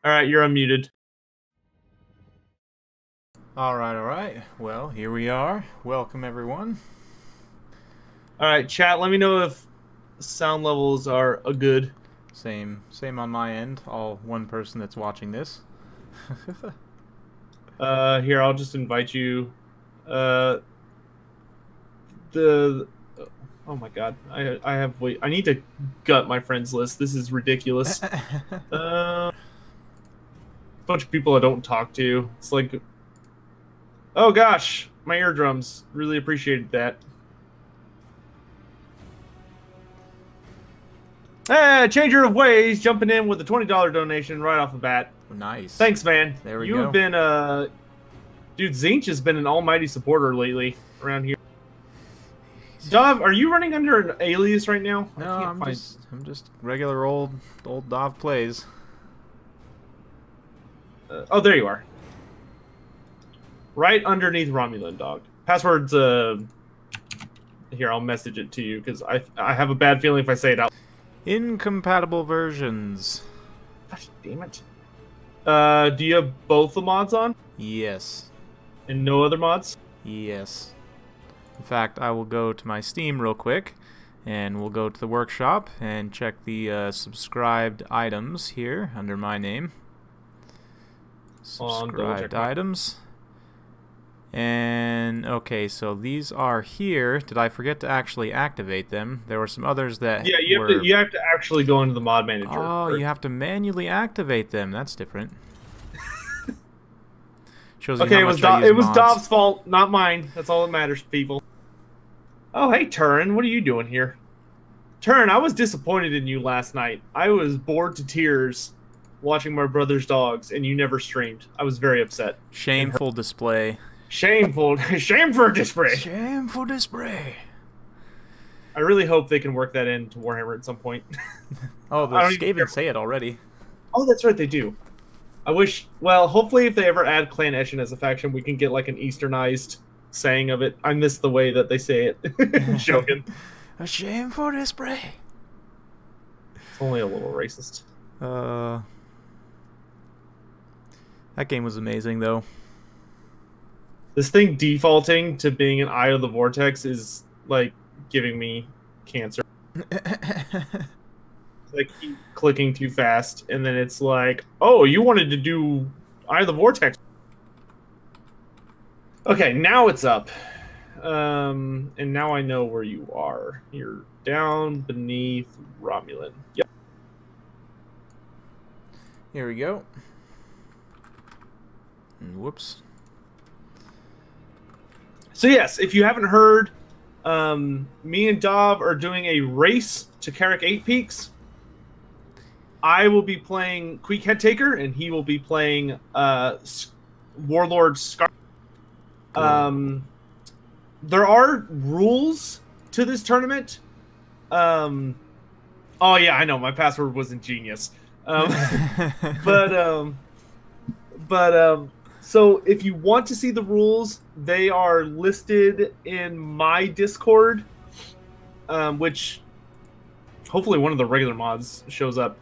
All right, you're unmuted. Alright. Well, here we are. Welcome, everyone. All right, chat, let me know if sound levels are good. Same on my end. All one person that's watching this. Here, I'll just invite you. Oh my god, I need to gut my friends list. This is ridiculous. Bunch of people I don't talk to. It's like, oh gosh, my eardrums. Really appreciated that. Changer of Ways jumping in with a $20 donation right off the bat. Nice. Thanks, man. There we go. You have been dude, Zinch has been an almighty supporter lately around here. Dov, are you running under an alias right now? No, I'm just regular old Dov plays. Oh, there you are. Right underneath Romulan Dog. Password's here, I'll message it to you because I have a bad feeling if I say it out. Incompatible versions. Gosh damn it. Do you have both the mods on? Yes. And no other mods? Yes. In fact, I will go to my Steam real quick, and we'll go to the workshop and check the subscribed items here under my name. Subscribed items. And, okay, so these are here. Did I forget to actually activate them? There were some others that you have to actually go into the mod manager. Oh, you have to manually activate them. That's different. Shows you okay, it was Dov's fault, not mine. That's all that matters, people. Oh, hey, Turin, what are you doing here? Turin, I was disappointed in you last night. I was bored to tears watching my brother's dogs, and you never streamed. I was very upset. Shameful display. Shameful display. Shameful display. I really hope they can work that into Warhammer at some point. Oh, the Skaven say it already. Oh, that's right, they do. I wish, well, hopefully if they ever add Clan Eshin as a faction, we can get like an Easternized saying of it. I miss the way that they say it. Joking. A shameful display. It's only a little racist. That game was amazing, though. This thing defaulting to being an Eye of the Vortex is, like, giving me cancer. I keep clicking too fast, and then it's like, oh, you wanted to do Eye of the Vortex. Okay, now it's up. And now I know where you are. You're down beneath Romulan. Yep. Here we go. Whoops. So yes, if you haven't heard, me and Dov are doing a race to KARAK 8 Peaks. I will be playing Queek Headtaker, and he will be playing Warlord Scar. There are rules to this tournament. Oh yeah, I know my password was ingenious. So if you want to see the rules, they are listed in my Discord, which hopefully one of the regular mods shows up.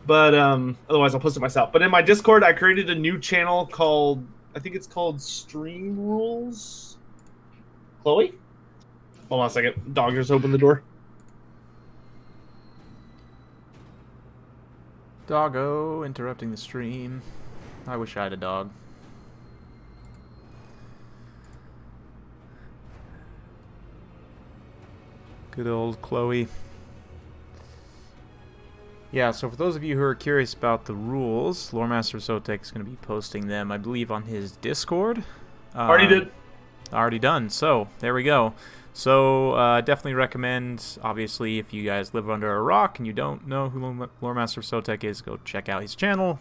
But otherwise, I'll post it myself. But in my Discord, I created a new channel called, I think it's called Stream Rules. Chloe? Hold on a second. Dog just opened the door. Doggo interrupting the stream. I wish I had a dog. Good old Chloe. Yeah, so for those of you who are curious about the rules, Lore Master Sotek is going to be posting them, I believe, on his Discord. Already did. Already done. So, there we go. So, definitely recommend, obviously, if you guys live under a rock and you don't know who Lore Master Sotek is, go check out his channel.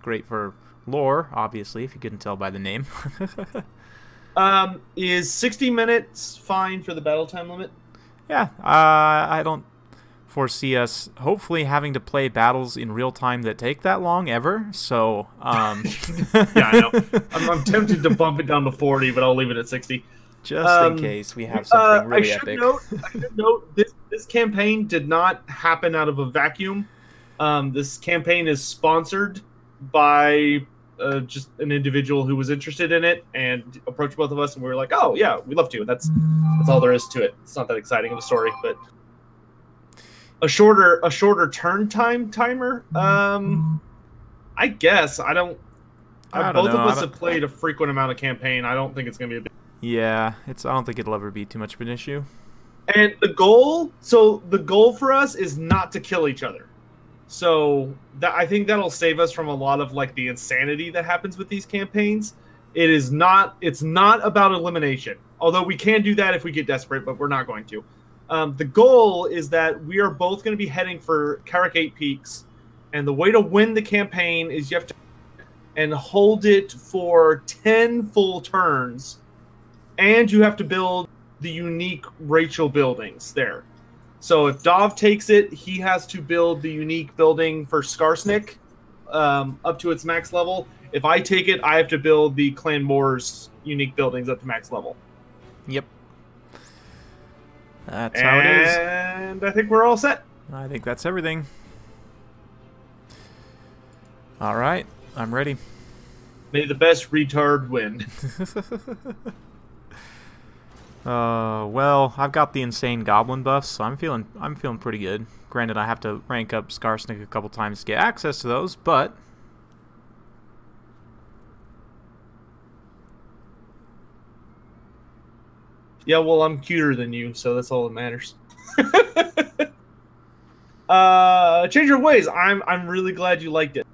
Great for lore, obviously, if you couldn't tell by the name. Is 60 minutes fine for the battle time limit? Yeah, I don't foresee us hopefully having to play battles in real time that take that long ever. So, yeah, I know. I'm tempted to bump it down to 40, but I'll leave it at 60. Just in case we have something really epic. I should note this campaign did not happen out of a vacuum. This campaign is sponsored by just an individual who was interested in it and approached both of us, and we were like, "Oh yeah, we'd love to." That's all there is to it. It's not that exciting of a story, but a shorter turn timer. I guess I don't. Both of us have played a frequent amount of campaign. I don't think it's gonna be a big. Yeah, I don't think it'll ever be too much of an issue. And the goal for us is not to kill each other. So I think that'll save us from a lot of like the insanity that happens with these campaigns. It's not about elimination. Although we can do that if we get desperate, but we're not going to. The goal is that we are both going to be heading for KARAK 8 Peaks, and the way to win the campaign is you have to and hold it for 10 full turns, and you have to build the unique Rachel buildings there. So if Dov takes it, he has to build the unique building for Skarsnik up to its max level. If I take it, I have to build the Clan Moore's unique buildings up to max level. Yep. That's how it is. And I think we're all set. I think that's everything. All right, I'm ready. May the best retard win. Well, I've got the insane goblin buffs, so I'm feeling pretty good. Granted, I have to rank up Skarsnik a couple times to get access to those, but yeah, well, I'm cuter than you, so that's all that matters. Change Your Ways. I'm really glad you liked it.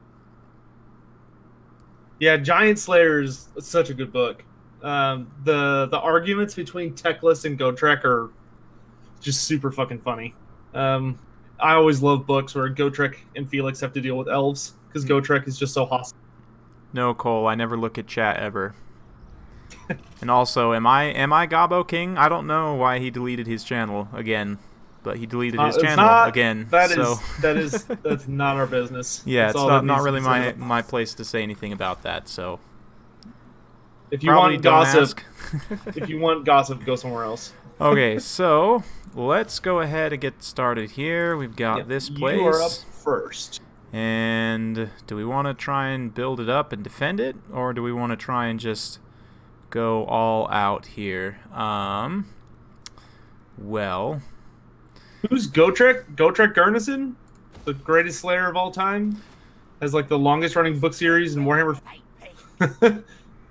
Yeah, Giant Slayer is such a good book. The arguments between Teclis and Gotrek are just super fucking funny. I always love books where Gotrek and Felix have to deal with elves because Gotrek is just so hostile. No, Cole, I never look at chat ever. And also, am I Gobbo King? I don't know why he deleted his channel again, but he deleted his channel again. That's not our business. Yeah, it's not really my place to say anything about that. So if you want gossip, go somewhere else. Okay, so let's go ahead and get started here. We've got this place. You are up first. And do we want to try and build it up and defend it, or do we want to try and just go all out here? Well, who's Gotrek? Gotrek Garnison, the greatest Slayer of all time, has like the longest running book series in Warhammer,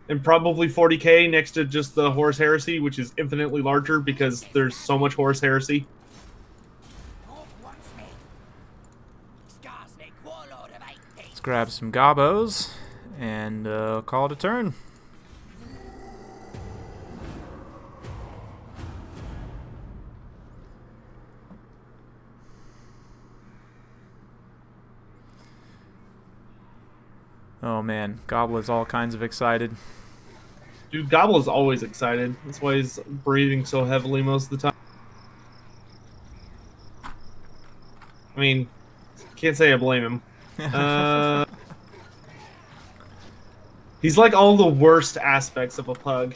and probably 40k next to just the Horus Heresy, which is infinitely larger because there's so much Horus Heresy. Let's grab some gobbos and call it a turn. Oh man, Gobbler's all kinds of excited. Dude, Gobbler's always excited. That's why he's breathing so heavily most of the time. I mean, can't say I blame him. He's like all the worst aspects of a pug.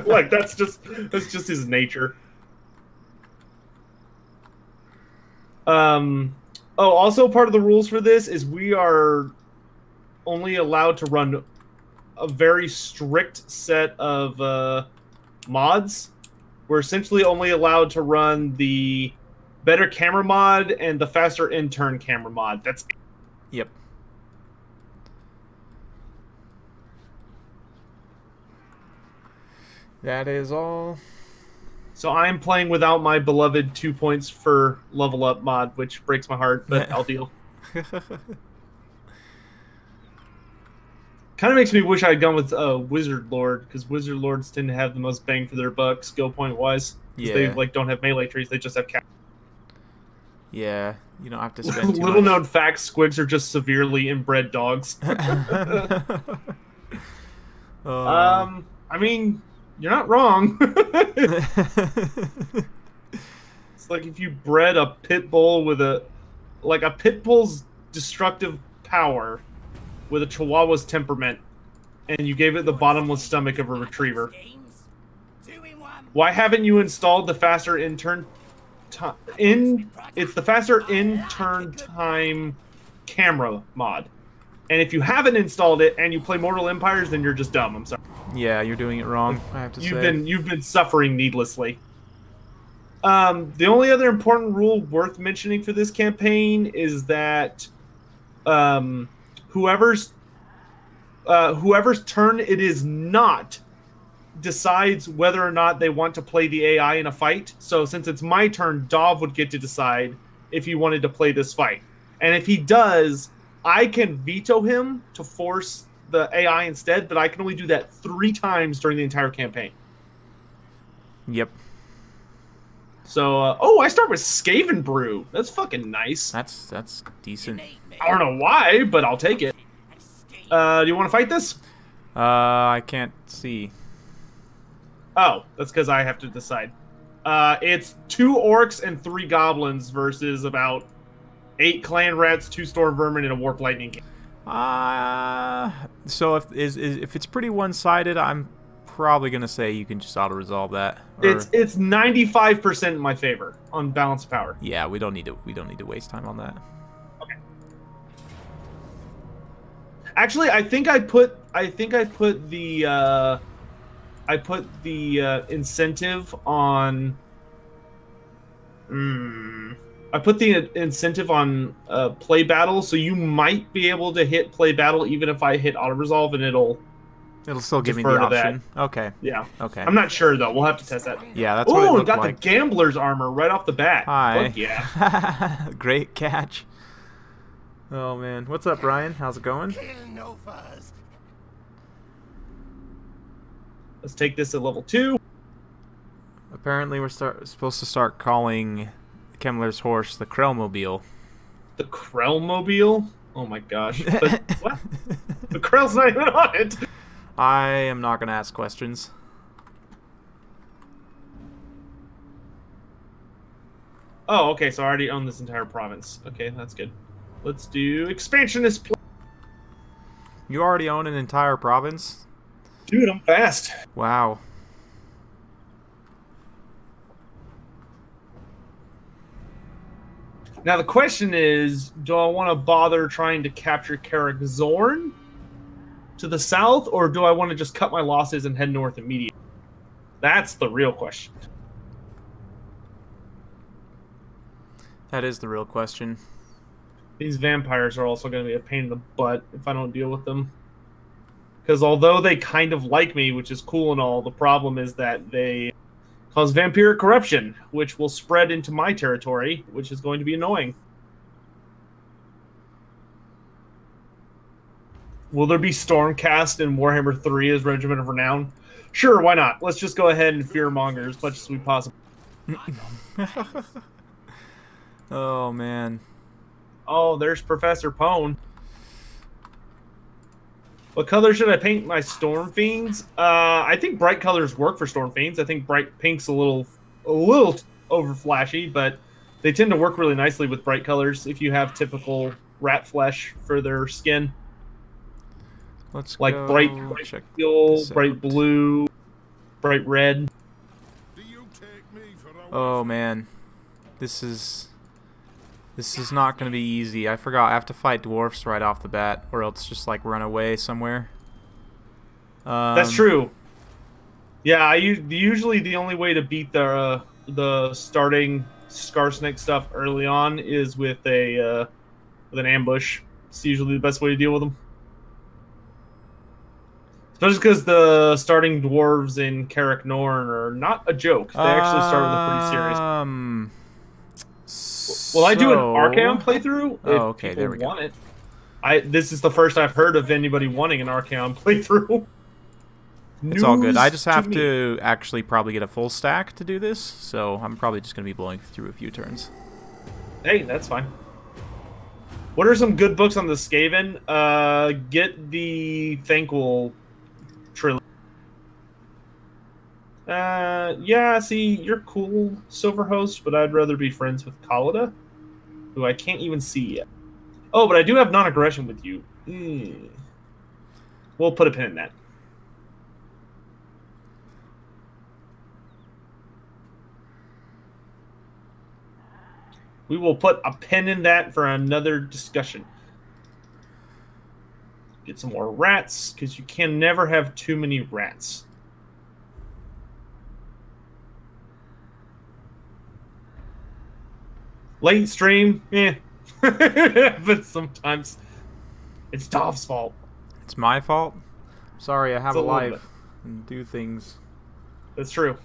Like that's just his nature. Oh, also part of the rules for this is we are only allowed to run a very strict set of mods. We're essentially only allowed to run the better camera mod and the faster in-turn camera mod. That's it. Yep. That is all. So I'm playing without my beloved 2 points for level up mod, which breaks my heart, but I'll deal. Kind of makes me wish I had gone with Wizard Lord, because Wizard Lords tend to have the most bang for their buck, skill point wise. Yeah. They like don't have melee trees; they just have cap. Yeah, you don't have to spend too Little much. known fact: squigs are just severely inbred dogs. I mean, you're not wrong. It's like if you bred a pit bull with a pit bull's destructive power with a Chihuahua's temperament, and you gave it the bottomless stomach of a retriever. Why haven't you installed the faster in-turn time? It's the faster in-turn time camera mod. And if you haven't installed it and you play Mortal Empires, then you're just dumb. I'm sorry. Yeah, you're doing it wrong, I have to say. You've been suffering needlessly. The only other important rule worth mentioning for this campaign is that whoever's turn it is not decides whether or not they want to play the AI in a fight. So since it's my turn, Dov would get to decide if he wanted to play this fight. And if he does, I can veto him to force the AI instead, but I can only do that 3 times during the entire campaign. Yep. So, oh, I start with Skaven Brew. That's fucking nice. That's decent. I don't know why, but I'll take it. Do you want to fight this? I can't see. Oh, that's because I have to decide. It's 2 orcs and 3 goblins versus about 8 clan rats, 2 storm vermin, and a warp lightning king. So if it's pretty one-sided, I'm probably gonna say you can just auto-resolve that. Or... It's 95% in my favor on balance of power. Yeah, we don't need to waste time on that. Okay. Actually, I think I put the incentive on. I put the incentive on play battle, so you might be able to hit play battle even if I hit auto resolve, and it'll still give me the option. Okay. Yeah. Okay. I'm not sure though. We'll have to test that. Yeah, that's what it looked got like. The gambler's armor right off the bat. Hi. Fuck yeah. Great catch. Oh man, what's up, Ryan? How's it going? Let's take this at level 2. Apparently, we're supposed to start calling Kemmler's horse the Krellmobile. The Krellmobile? Oh my gosh. But what? The Krell's not even on it. I am not going to ask questions. Oh, okay, so I already own this entire province. Okay, that's good. Let's do expansionist. You already own an entire province? Dude, I'm fast. Wow. Now the question is, do I want to bother trying to capture KARAK Zorn to the south, or do I want to just cut my losses and head north immediately? That's the real question. That is the real question. These vampires are also going to be a pain in the butt if I don't deal with them. Because although they kind of like me, which is cool and all, the problem is that they cause vampiric corruption, which will spread into my territory, which is going to be annoying. Will there be Stormcast in Warhammer 3 as Regiment of Renown? Sure, why not? Let's just go ahead and fearmonger as much as we possibly. Oh, man. Oh, there's Professor Pone. What color should I paint my Storm Fiends? I think bright colors work for Storm Fiends. I think bright pink's a little over flashy, but they tend to work really nicely with bright colors if you have typical rat flesh for their skin. Let's like go bright teal, bright blue, bright red. Oh man, this is not going to be easy. I forgot I have to fight dwarfs right off the bat, or else just like run away somewhere. That's true. Yeah, usually the only way to beat the starting Skarsnik stuff early on is with an ambush. It's usually the best way to deal with them. Especially because the starting dwarves in KARAK Norn are not a joke. They actually start with a pretty serious. Well, I do an Archaon playthrough. Oh, okay, there we go. This is the first I've heard of anybody wanting an Archaon playthrough. It's all good. I just have to actually probably get a full stack to do this, so I'm probably just going to be blowing through a few turns. Hey, that's fine. What are some good books on the Skaven? Get the Thankful trilogy. Yeah, see, you're cool, Silverhost, but I'd rather be friends with Khalida, who I can't even see yet. Oh, but I do have non-aggression with you. We'll put a pin in that. We will put a pin in that for another discussion. Get some more rats, because you can never have too many rats. Late stream, but sometimes it's Dolph's fault. It's my fault? Sorry, I have It's a a little life bit. and do things. That's true.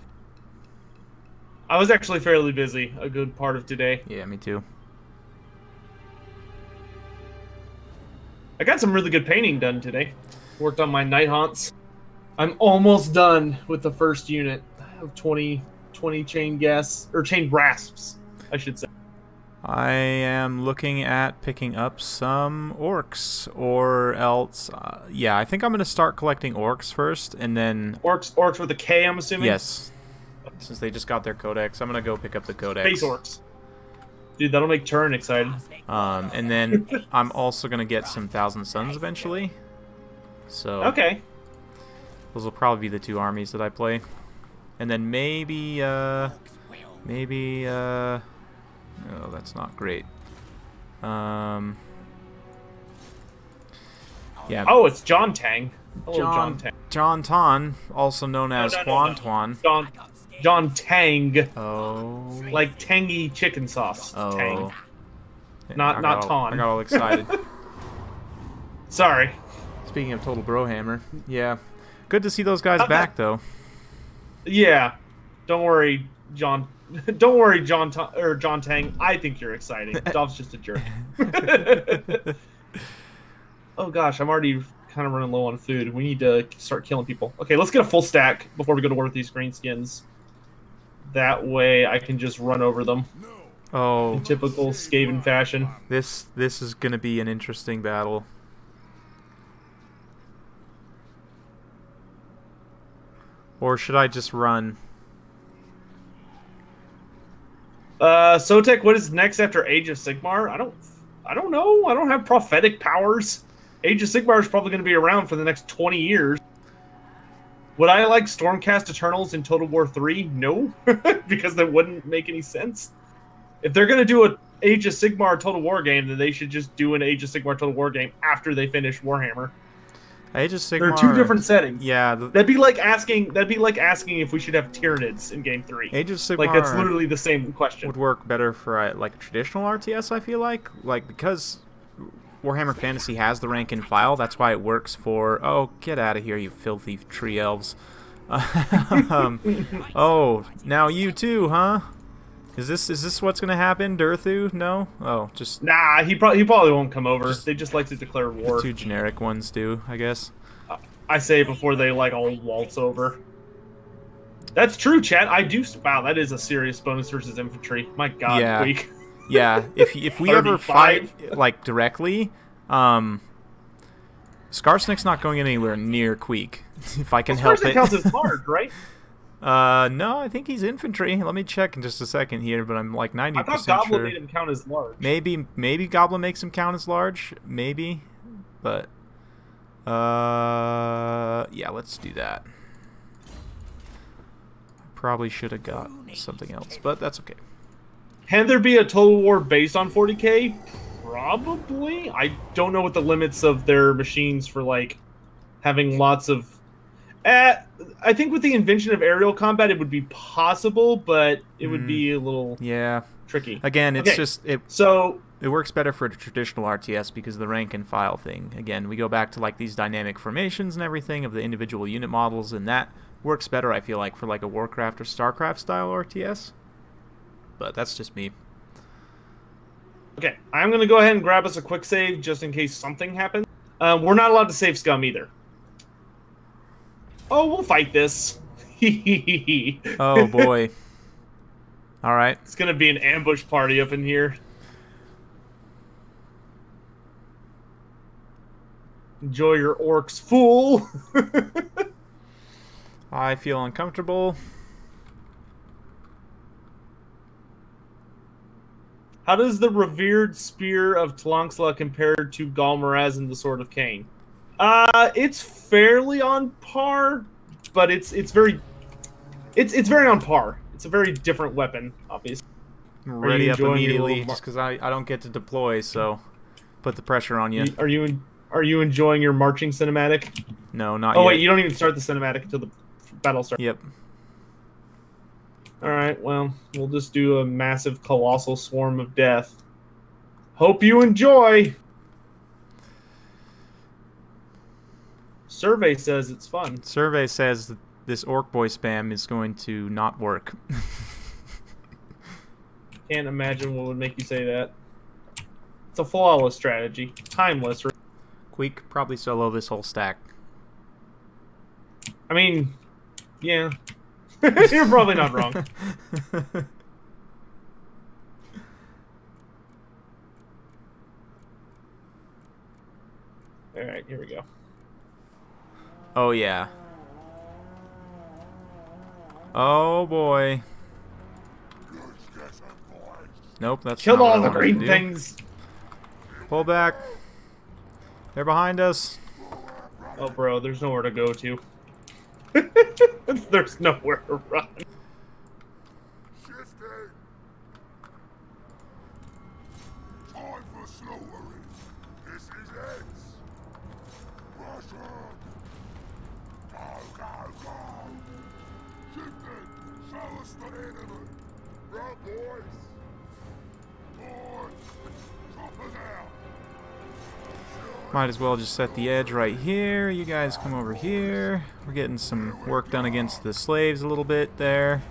I was actually fairly busy a good part of today. Yeah, me too. I got some really good painting done today. Worked on my night haunts. I'm almost done with the first unit of 20 chain gas, or chain rasps, I should say. I am looking at picking up some orcs, or else, yeah, I think I'm going to start collecting orcs first, and then... Orcs with a K, I'm assuming? Yes, since they just got their codex, I'm going to go pick up the codex. Space orcs. Dude, that'll make Turin excited. And then I'm also going to get some Thousand Suns eventually, so... Okay. Those will probably be the two armies that I play. And then maybe, oh, that's not great. Yeah. Oh, it's John Tang. Hello, John Tang. John Ton, also known as Juan Tuan. John Tang. Oh. Like tangy chicken sauce. Oh. Tang. Yeah, Not Ton. I got all excited. Sorry. Speaking of Total Brohammer, yeah. Good to see those guys back, though. Yeah. Don't worry, John. Don't worry, John Tang. I think you're exciting. Dolph's just a jerk. Oh gosh, I'm already kind of running low on food. We need to start killing people. Okay, let's get a full stack before we go to war with these greenskins. That way I can just run over them. Oh. In typical Skaven fashion. This is going to be an interesting battle. Or should I just run? Sotek, what is next after Age of Sigmar? I don't know. I don't have prophetic powers. Age of Sigmar is probably going to be around for the next 20 years. Would I like Stormcast Eternals in Total War 3? No, because that wouldn't make any sense. If they're going to do an Age of Sigmar Total War game, then they should just do an Age of Sigmar Total War game after they finish Warhammer. Age of Sigmar. They're two different settings. Yeah, that'd be like asking if we should have Tyranids in Game 3. Age of Sigmar, like that's literally the same question. Would work better for like a traditional RTS. I feel like because Warhammer Fantasy has the rank and file. That's why it works for. Oh, get out of here, you filthy tree elves! Oh, now you too, huh? Is this what's gonna happen, Durthu? No? Oh, just... Nah, he probably won't come over. They just like to declare war. The two generic ones do, I guess. I say before they, like, all waltz over. That's true, chat. I do... Wow, that is a serious bonus versus infantry. My god, yeah. weak. Yeah, if we ever fight, like, directly, Skarsnik's not going anywhere near Queek, if I can help it. Skarsnik counts as large, right? No, I think he's infantry. Let me check in just a second here, but I'm like 90% sure. I thought Goblin made him count as large. Maybe Goblin makes him count as large. Maybe, but yeah, let's do that. Probably should have got something else, but that's okay. Can there be a Total War based on 40k? Probably. I don't know what the limits of their machines for like having lots of. I think with the invention of aerial combat, it would be possible, but it would be a little tricky. Again, it's just it works better for a traditional RTS because of the rank and file thing. Again, we go back to like these dynamic formations and everything of the individual unit models, and that works better, I feel like, for like a Warcraft or Starcraft style RTS. But that's just me. Okay, I'm gonna go ahead and grab us a quick save just in case something happens. We're not allowed to save scum either. Oh, we'll fight this. Oh, boy. All right. It's going to be an ambush party up in here. Enjoy your orcs, fool. I feel uncomfortable. How does the revered spear of Tlanxla compare to Galmaraz and the Sword of Cain? It's fairly on par, but it's very on par. It's a very different weapon, obviously. Ready up immediately, just because I don't get to deploy, so put the pressure on you. Are you Are you enjoying your marching cinematic? No, not yet. Oh wait, you don't even start the cinematic until the battle starts. Yep. Alright, well, we'll just do a massive colossal swarm of death. Hope you enjoy! Survey says it's fun. Survey says that this orc boy spam is going to not work. Can't imagine what would make you say that. It's a flawless strategy. Timeless. Queek, probably solo this whole stack. I mean, yeah. You're probably not wrong. Alright, here we go. Oh, yeah. Oh, boy. Nope, that's Killed not what all I the wanted to green do. things. Pull back. They're behind us. Oh, bro, there's nowhere to go to. There's nowhere to run. Shifting. Time for slaughtering. This is it. Rush on. Go, go, go. Shifting. Show us the enemy. Right, boys. Boys. Choppers out. Might as well just set the edge right here. You guys come over here. We're getting some work done against the slaves a little bit there.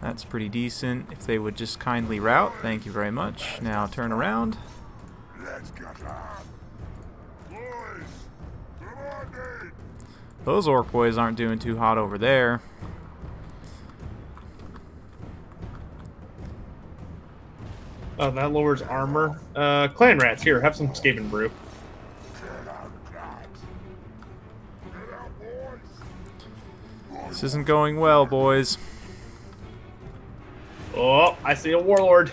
That's pretty decent. If they would just kindly route. Thank you very much. Now turn around. Let's get on. Boys. Come on, Nate. Those orc boys aren't doing too hot over there. Oh, that lowers armor. Clan rats, here, have some Skaven brew. This isn't going well, boys. Oh, I see a warlord.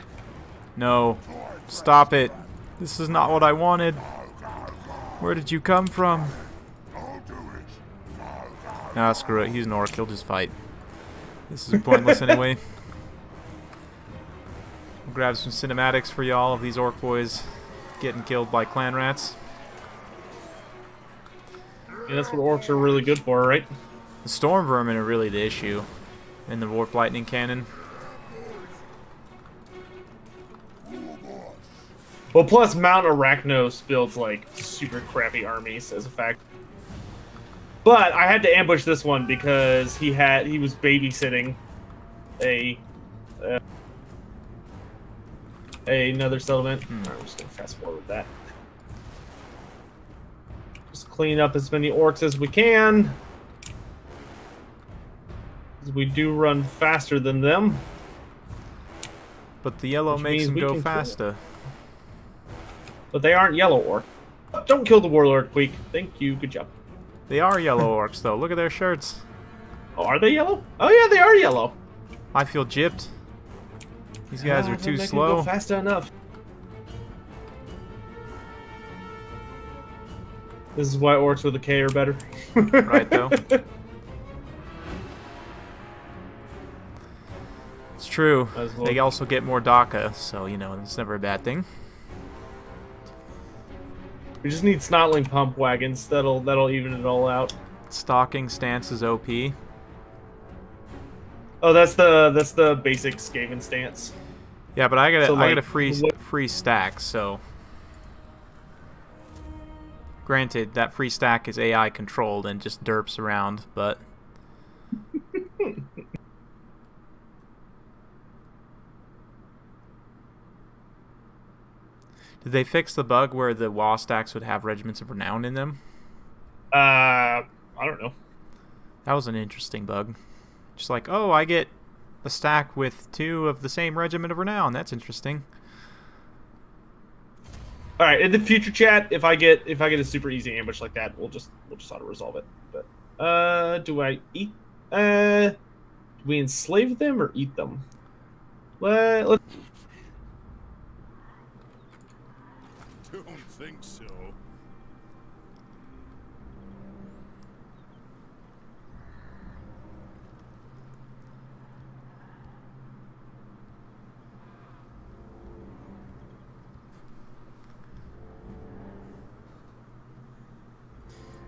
No. Stop it. This is not what I wanted. Where did you come from? Nah, screw it. He's an orc. He'll just fight. This is pointless anyway. We'll grab some cinematics for y'all of these orc boys getting killed by clan rats. Yeah, that's what orcs are really good for, right? The storm vermin are really the issue in the warp lightning cannon. Well, plus Mount Arachnos builds like super crappy armies as a fact. But I had to ambush this one because he was babysitting another settlement. Alright, we're just gonna fast forward that. Just clean up as many orcs as we can. We do run faster than them. But the yellow Which makes means them we go can kill faster. But they aren't yellow orc. Don't kill the warlord, Queek. Thank you. Good job. They are yellow orcs, though. Look at their shirts. Oh, are they yellow? Oh yeah, they are yellow. I feel gypped. These guys are Don't too make them slow. Go fast enough. This is why orcs with a K are better. Right, though. It's true. As well. They also get more DACA, so, you know, it's never a bad thing. We just need snotling pump wagons. That'll even it all out. Stalking stance is OP. Oh, that's the basic Skaven stance. Yeah, but I get So, I get like, a free stack, so granted that free stack is AI controlled and just derps around, but did they fix the bug where the WA stacks would have regiments of renown in them? I don't know. That was an interesting bug. Just like, oh, I get a stack with 2 of the same regiment of renown. That's interesting. All right, in the future chat, if I get a super easy ambush like that, we'll just auto resolve it. But do I eat? Do we enslave them or eat them? Let's. Don't think so.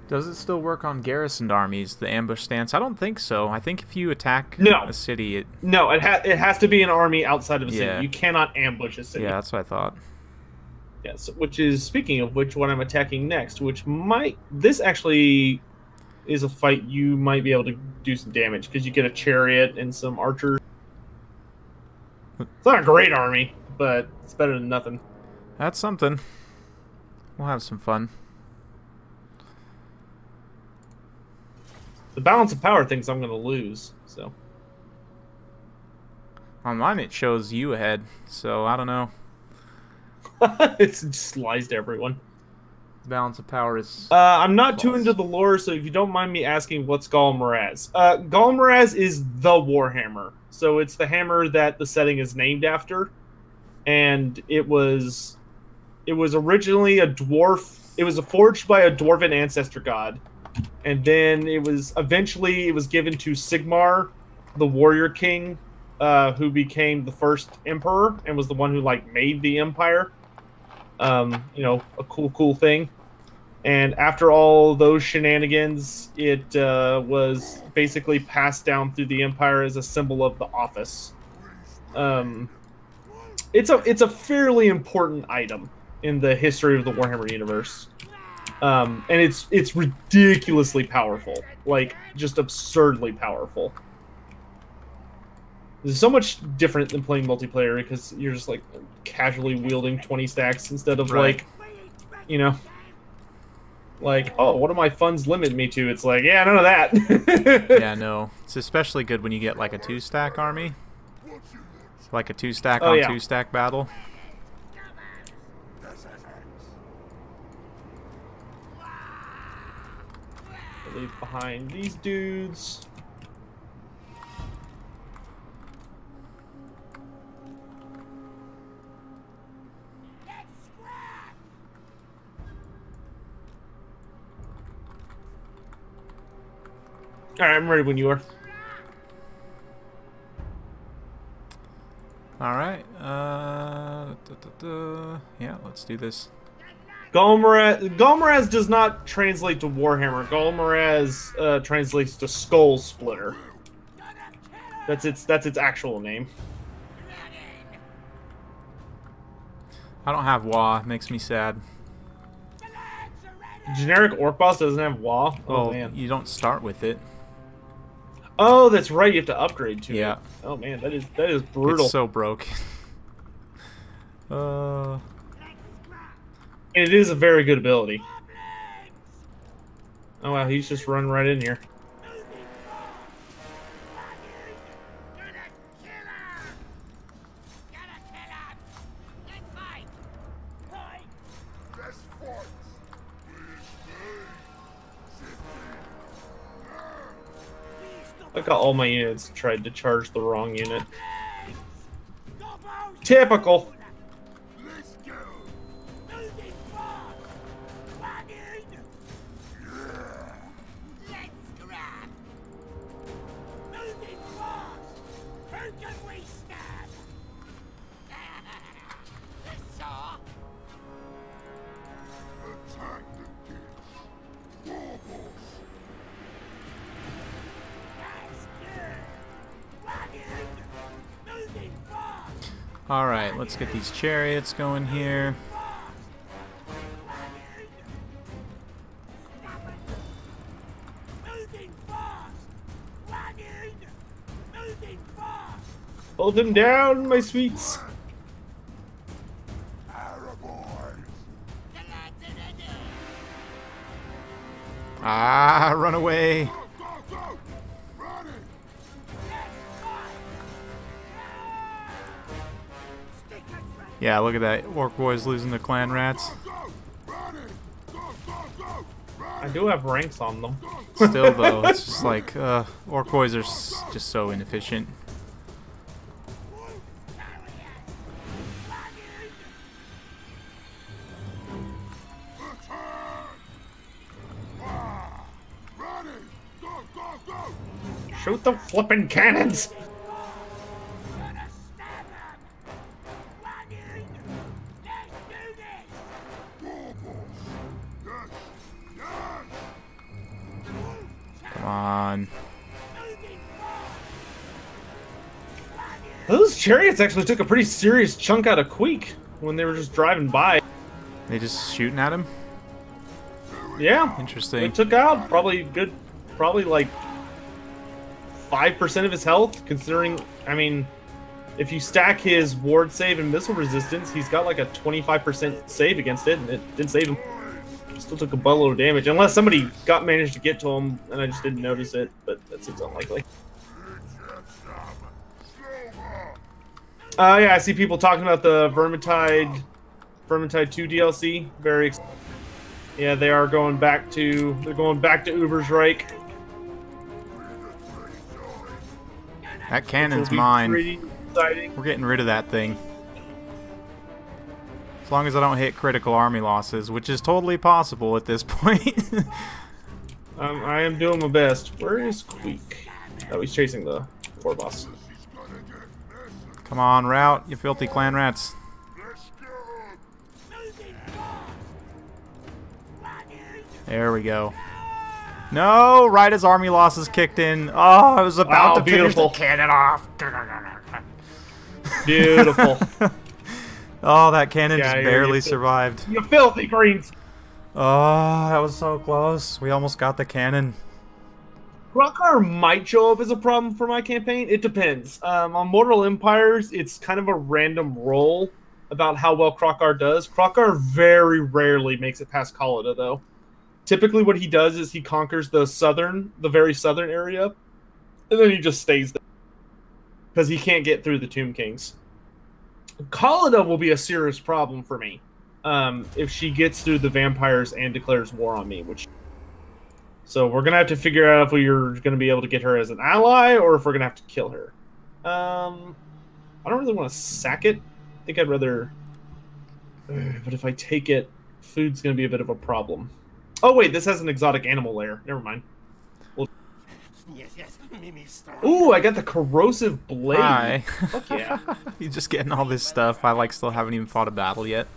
Does it still work on garrisoned armies, the ambush stance? I don't think so. I think if you attack a city, it... No, it has to be an army outside of a city. Yeah. You cannot ambush a city. Yeah, that's what I thought. Yes, which is, speaking of which, what I'm attacking next, which might... This actually is a fight you might be able to do some damage, because you get a chariot and some archers. It's not a great army, but it's better than nothing. That's something. We'll have some fun. The balance of power thinks I'm going to lose, so... On mine, it shows you ahead, so I don't know. It just lies to everyone. The balance of power is... I'm not false. too into the lore, so if you don't mind me asking, what's Galmaraz? Galmaraz is the Warhammer. So it's the hammer that the setting is named after. And it was originally a dwarf... It was forged by a dwarven ancestor god. And then eventually it was given to Sigmar, the warrior king, who became the first emperor and was the one who made the empire. You know, a cool thing. And after all those shenanigans, it was basically passed down through the empire as a symbol of the office. It's a fairly important item in the history of the Warhammer universe. And it's ridiculously powerful, just absurdly powerful. It's so much different than playing multiplayer because you're just casually wielding 20 stacks instead of right. You know, oh, what do my funds limit me to? It's yeah, none of that. Yeah, no. It's especially good when you get a 2-stack army, a 2-stack on 2-stack battle. Leave behind these dudes. Alright, I'm ready when you are. Alright, yeah, let's do this. Galmaraz does not translate to Warhammer. Galmaraz translates to Skull Splitter. That's its actual name. I don't have WA, makes me sad. Generic Orc boss doesn't have WA? Oh, man. You don't start with it. Oh, that's right. You have to upgrade to it. Yeah. Oh man, that is brutal. It's so broken. And it is a very good ability. Oh wow, he's just running right in here. I got all my units tried to charge the wrong unit. Typical. Alright, let's get these chariots going here. Hold him down, my sweets. Ah, run away. Yeah, look at that. Orc boys losing the clan rats. I do have ranks on them. Still, though, it's just Orc boys are just so inefficient. Shoot the flippin' cannons! on. Those chariots actually took a pretty serious chunk out of Queek when they were just driving by. They just shooting at him? Yeah. Interesting. They took out probably like 5% of his health, considering, I mean, if you stack his ward save and missile resistance, he's got like a 25% save against it, and it didn't save him. Still took a buttload of damage, unless somebody managed to get to him, and I just didn't notice it, but that seems unlikely. Yeah, I see people talking about the Vermintide 2 DLC. Yeah, they are going back to Uber's Reich. That cannon's mine. Pretty exciting. We're getting rid of that thing. As long as I don't hit critical army losses, which is totally possible at this point. I am doing my best. Where is Queek? Oh, he's chasing the 4 boss. Come on, route, you filthy clan rats. There we go. No, right as army losses kicked in. Oh, I was about to finish the cannon off. Beautiful. Oh, that cannon just barely survived. You filthy greens. Oh, that was so close. We almost got the cannon. Krokar might show up as a problem for my campaign. It depends. On Mortal Empires, it's kind of a random roll about how well Krokar does. Krokar very rarely makes it past Khalida, though. Typically what he does is he conquers the very southern area, and then he just stays there. Because he can't get through the Tomb Kings. Khalida will be a serious problem for me if she gets through the vampires and declares war on me, So we're going to have to figure out if we're going to be able to get her as an ally, or if we're going to have to kill her. I don't really want to sack it. I think I'd rather... But if I take it, food's going to be a bit of a problem. Oh, wait, this has an exotic animal lair. Never mind. Ooh, I got the corrosive blade. Hi. Fuck yeah. You're just getting all this stuff. I still haven't even fought a battle yet.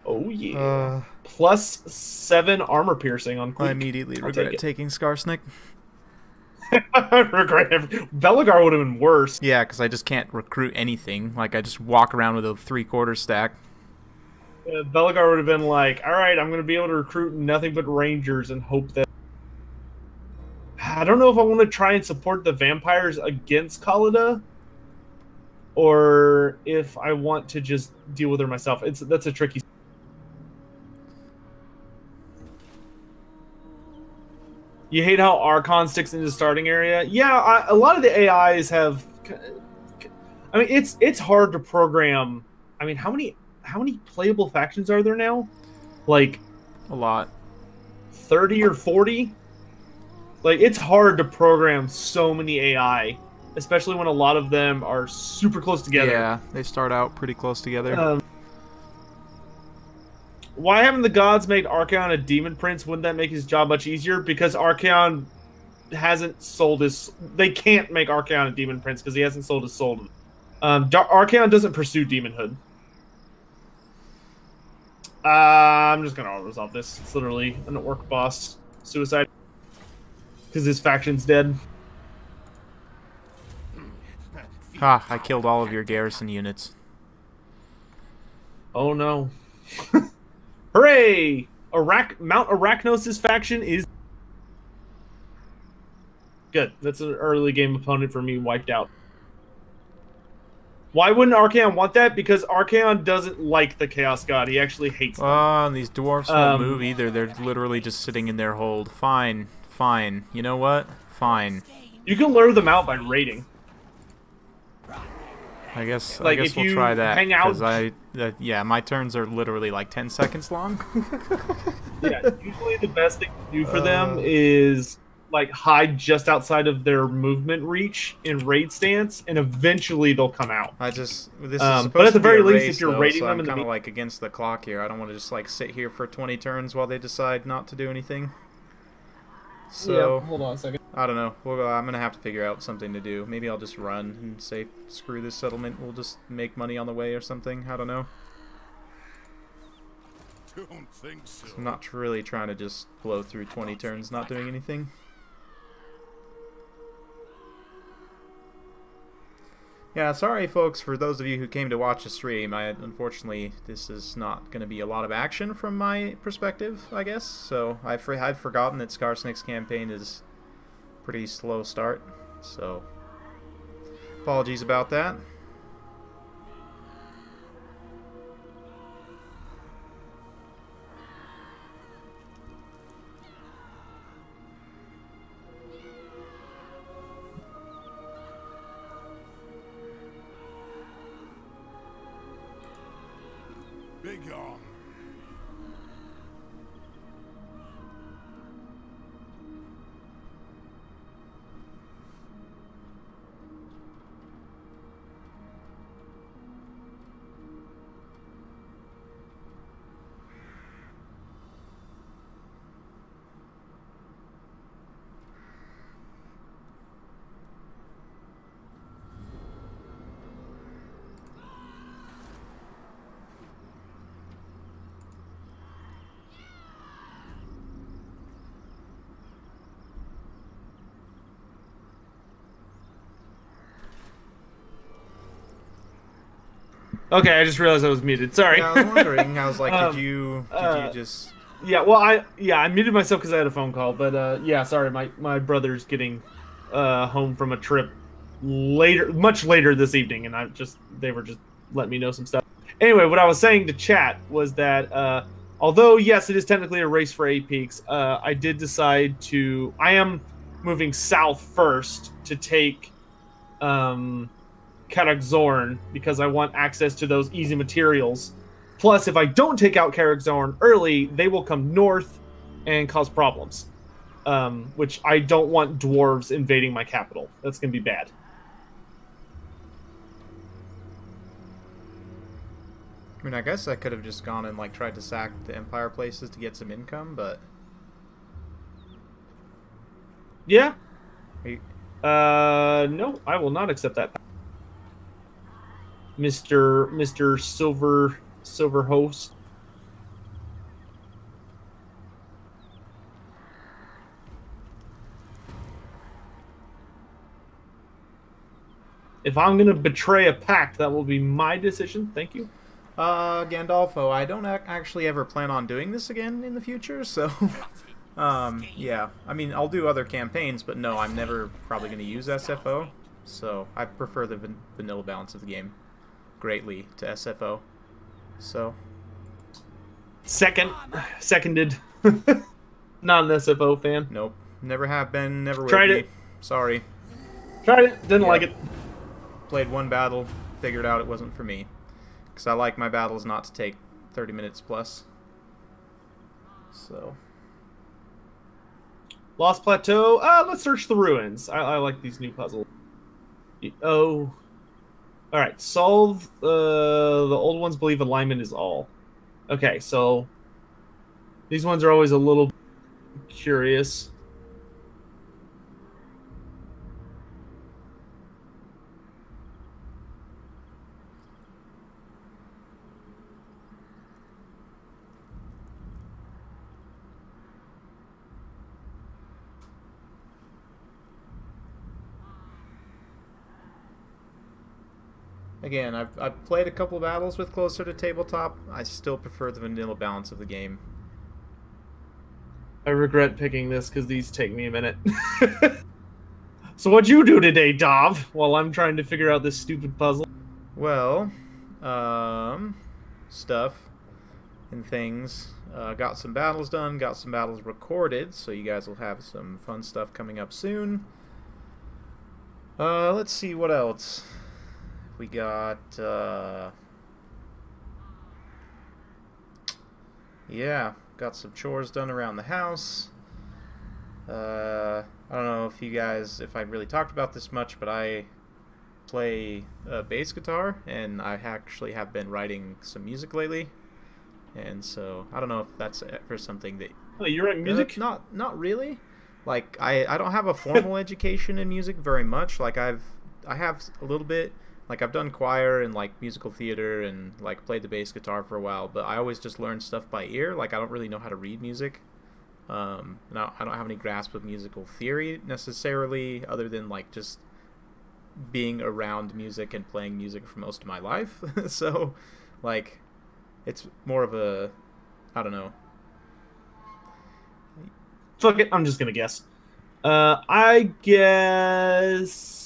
Oh yeah. Plus 7 armor piercing on Queek. I immediately regret taking Skarsnik. Regret Belagar would have been worse. Yeah, because I just can't recruit anything. Like, I just walk around with a 3/4 stack. Belagar would have been like, alright, I'm going to be able to recruit nothing but rangers and hope that... I don't know if I want to try and support the vampires against Khalida, or if I want to just deal with her myself. That's a tricky... You hate how Archon sticks into the starting area? Yeah, a lot of the AIs have... I mean, it's hard to program... I mean, how many playable factions are there now? Like... A lot. 30 or 40? Like, it's hard to program so many AI, especially when a lot of them are super close together. Yeah, they start out pretty close together. Why haven't the gods made Archaon a demon prince? Wouldn't that make his job much easier? Because Archaon hasn't sold his... They can't make Archaon a demon prince because he hasn't sold his soul to them. Archaon doesn't pursue demonhood. I'm just going to auto-resolve this. It's literally an orc boss suicide. Because his faction's dead. Ha, I killed all of your garrison units. Oh no. Hooray! Mount Arachnos' faction is... Good. That's an early game opponent for me wiped out. Why wouldn't Archaon want that? Because Archaon doesn't like the Chaos God. He actually hates them. And these dwarfs won't move either. They're literally just sitting in their hold. Fine. Fine. You know what? Fine. You can lure them out by raiding. I guess like, we'll try that. Hang out... yeah, my turns are literally like 10 seconds long. Yeah, usually the best thing to do for them is like hide just outside of their movement reach in raid stance, and eventually they'll come out. This is but at the very least, if you're raiding them, I'm kind of like against the clock here. I don't want to just like sit here for 20 turns while they decide not to do anything. So, yeah, hold on a second. I don't know. I'm going to have to figure out something to do. Maybe I'll just run and say, screw this settlement. We'll just make money on the way or something. I don't know. Don't think so. I'm not really trying to just blow through 20 turns not doing anything. Yeah, sorry, folks, for those of you who came to watch the stream. Unfortunately, this is not going to be a lot of action from my perspective, I guess. So I'd forgotten that Skarsnik's campaign is pretty slow start. So apologies about that. Big on. Okay, I just realized I was muted. Sorry. Yeah, I was wondering. I was like, did you just? Yeah, well, I muted myself because I had a phone call, but yeah, sorry, my brother's getting home from a trip much later this evening, and they were just letting me know some stuff. Anyway, what I was saying to chat was that although yes, it is technically a race for 8 peaks, I did decide I am moving south first to take KARAK Zorn because I want access to those easy materials. Plus, if I don't take out KARAK Zorn early, they will come north and cause problems. Which I don't want dwarves invading my capital. That's going to be bad. I mean, I guess I could have just gone and like tried to sack the Empire places to get some income, but yeah. You... No, I will not accept that. Mr. Silver Host. If I'm gonna betray a pact, that will be my decision. Thank you. Gandolfo, I don't actually ever plan on doing this again in the future, so yeah. I mean, I'll do other campaigns, but no, I'm never probably going to use SFO, so I prefer the vanilla balance of the game greatly to SFO. So seconded. Not an SFO fan. Nope, never have been, never will Tried be. it. Sorry. Tried it, didn't like it. Played one battle, figured out it wasn't for me. Because I like my battles not to take 30 minutes plus. So. Lost Plateau. Let's search the ruins. I like these new puzzles. Oh. Alright, solve the old ones believe alignment is all. Okay, so these ones are always a little curious. Again, I've played a couple battles with closer to tabletop. I still prefer the vanilla balance of the game. I regret picking this because these take me a minute. So what'd you do today, Dov, while I'm trying to figure out this stupid puzzle? Well, stuff and things. Got some battles done, got some battles recorded, so you guys will have some fun stuff coming up soon. Let's see what else. We got, yeah, got some chores done around the house. I don't know if I really talked about this much, but I play bass guitar, and I actually have been writing some music lately. And so, I don't know if that's ever something that... Oh, you write music? Not really. Like, I don't have a formal education in music very much. Like, I have a little bit... Like, I've done choir and, like, musical theater and, like, played the bass guitar for a while, but I always just learn stuff by ear. Like, I don't really know how to read music. I don't have any grasp of musical theory, necessarily, other than, like, just being around music and playing music for most of my life. So, like, it's more of a, I don't know. Fuck it, I'm just gonna guess. I guess.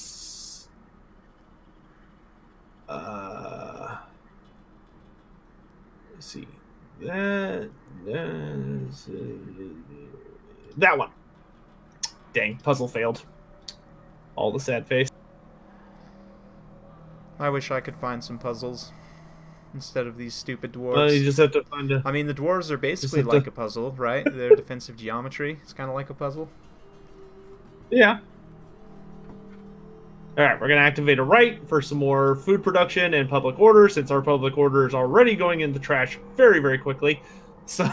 Let's see. That one. Dang, puzzle failed. All the sad face. I wish I could find some puzzles instead of these stupid dwarves. You just have to find a. I mean, the dwarves are basically like a puzzle, right? Their defensive geometry is kind of like a puzzle. Yeah. All right, we're gonna activate a right for some more food production and public order, since our public order is already going in the trash very, very quickly. So,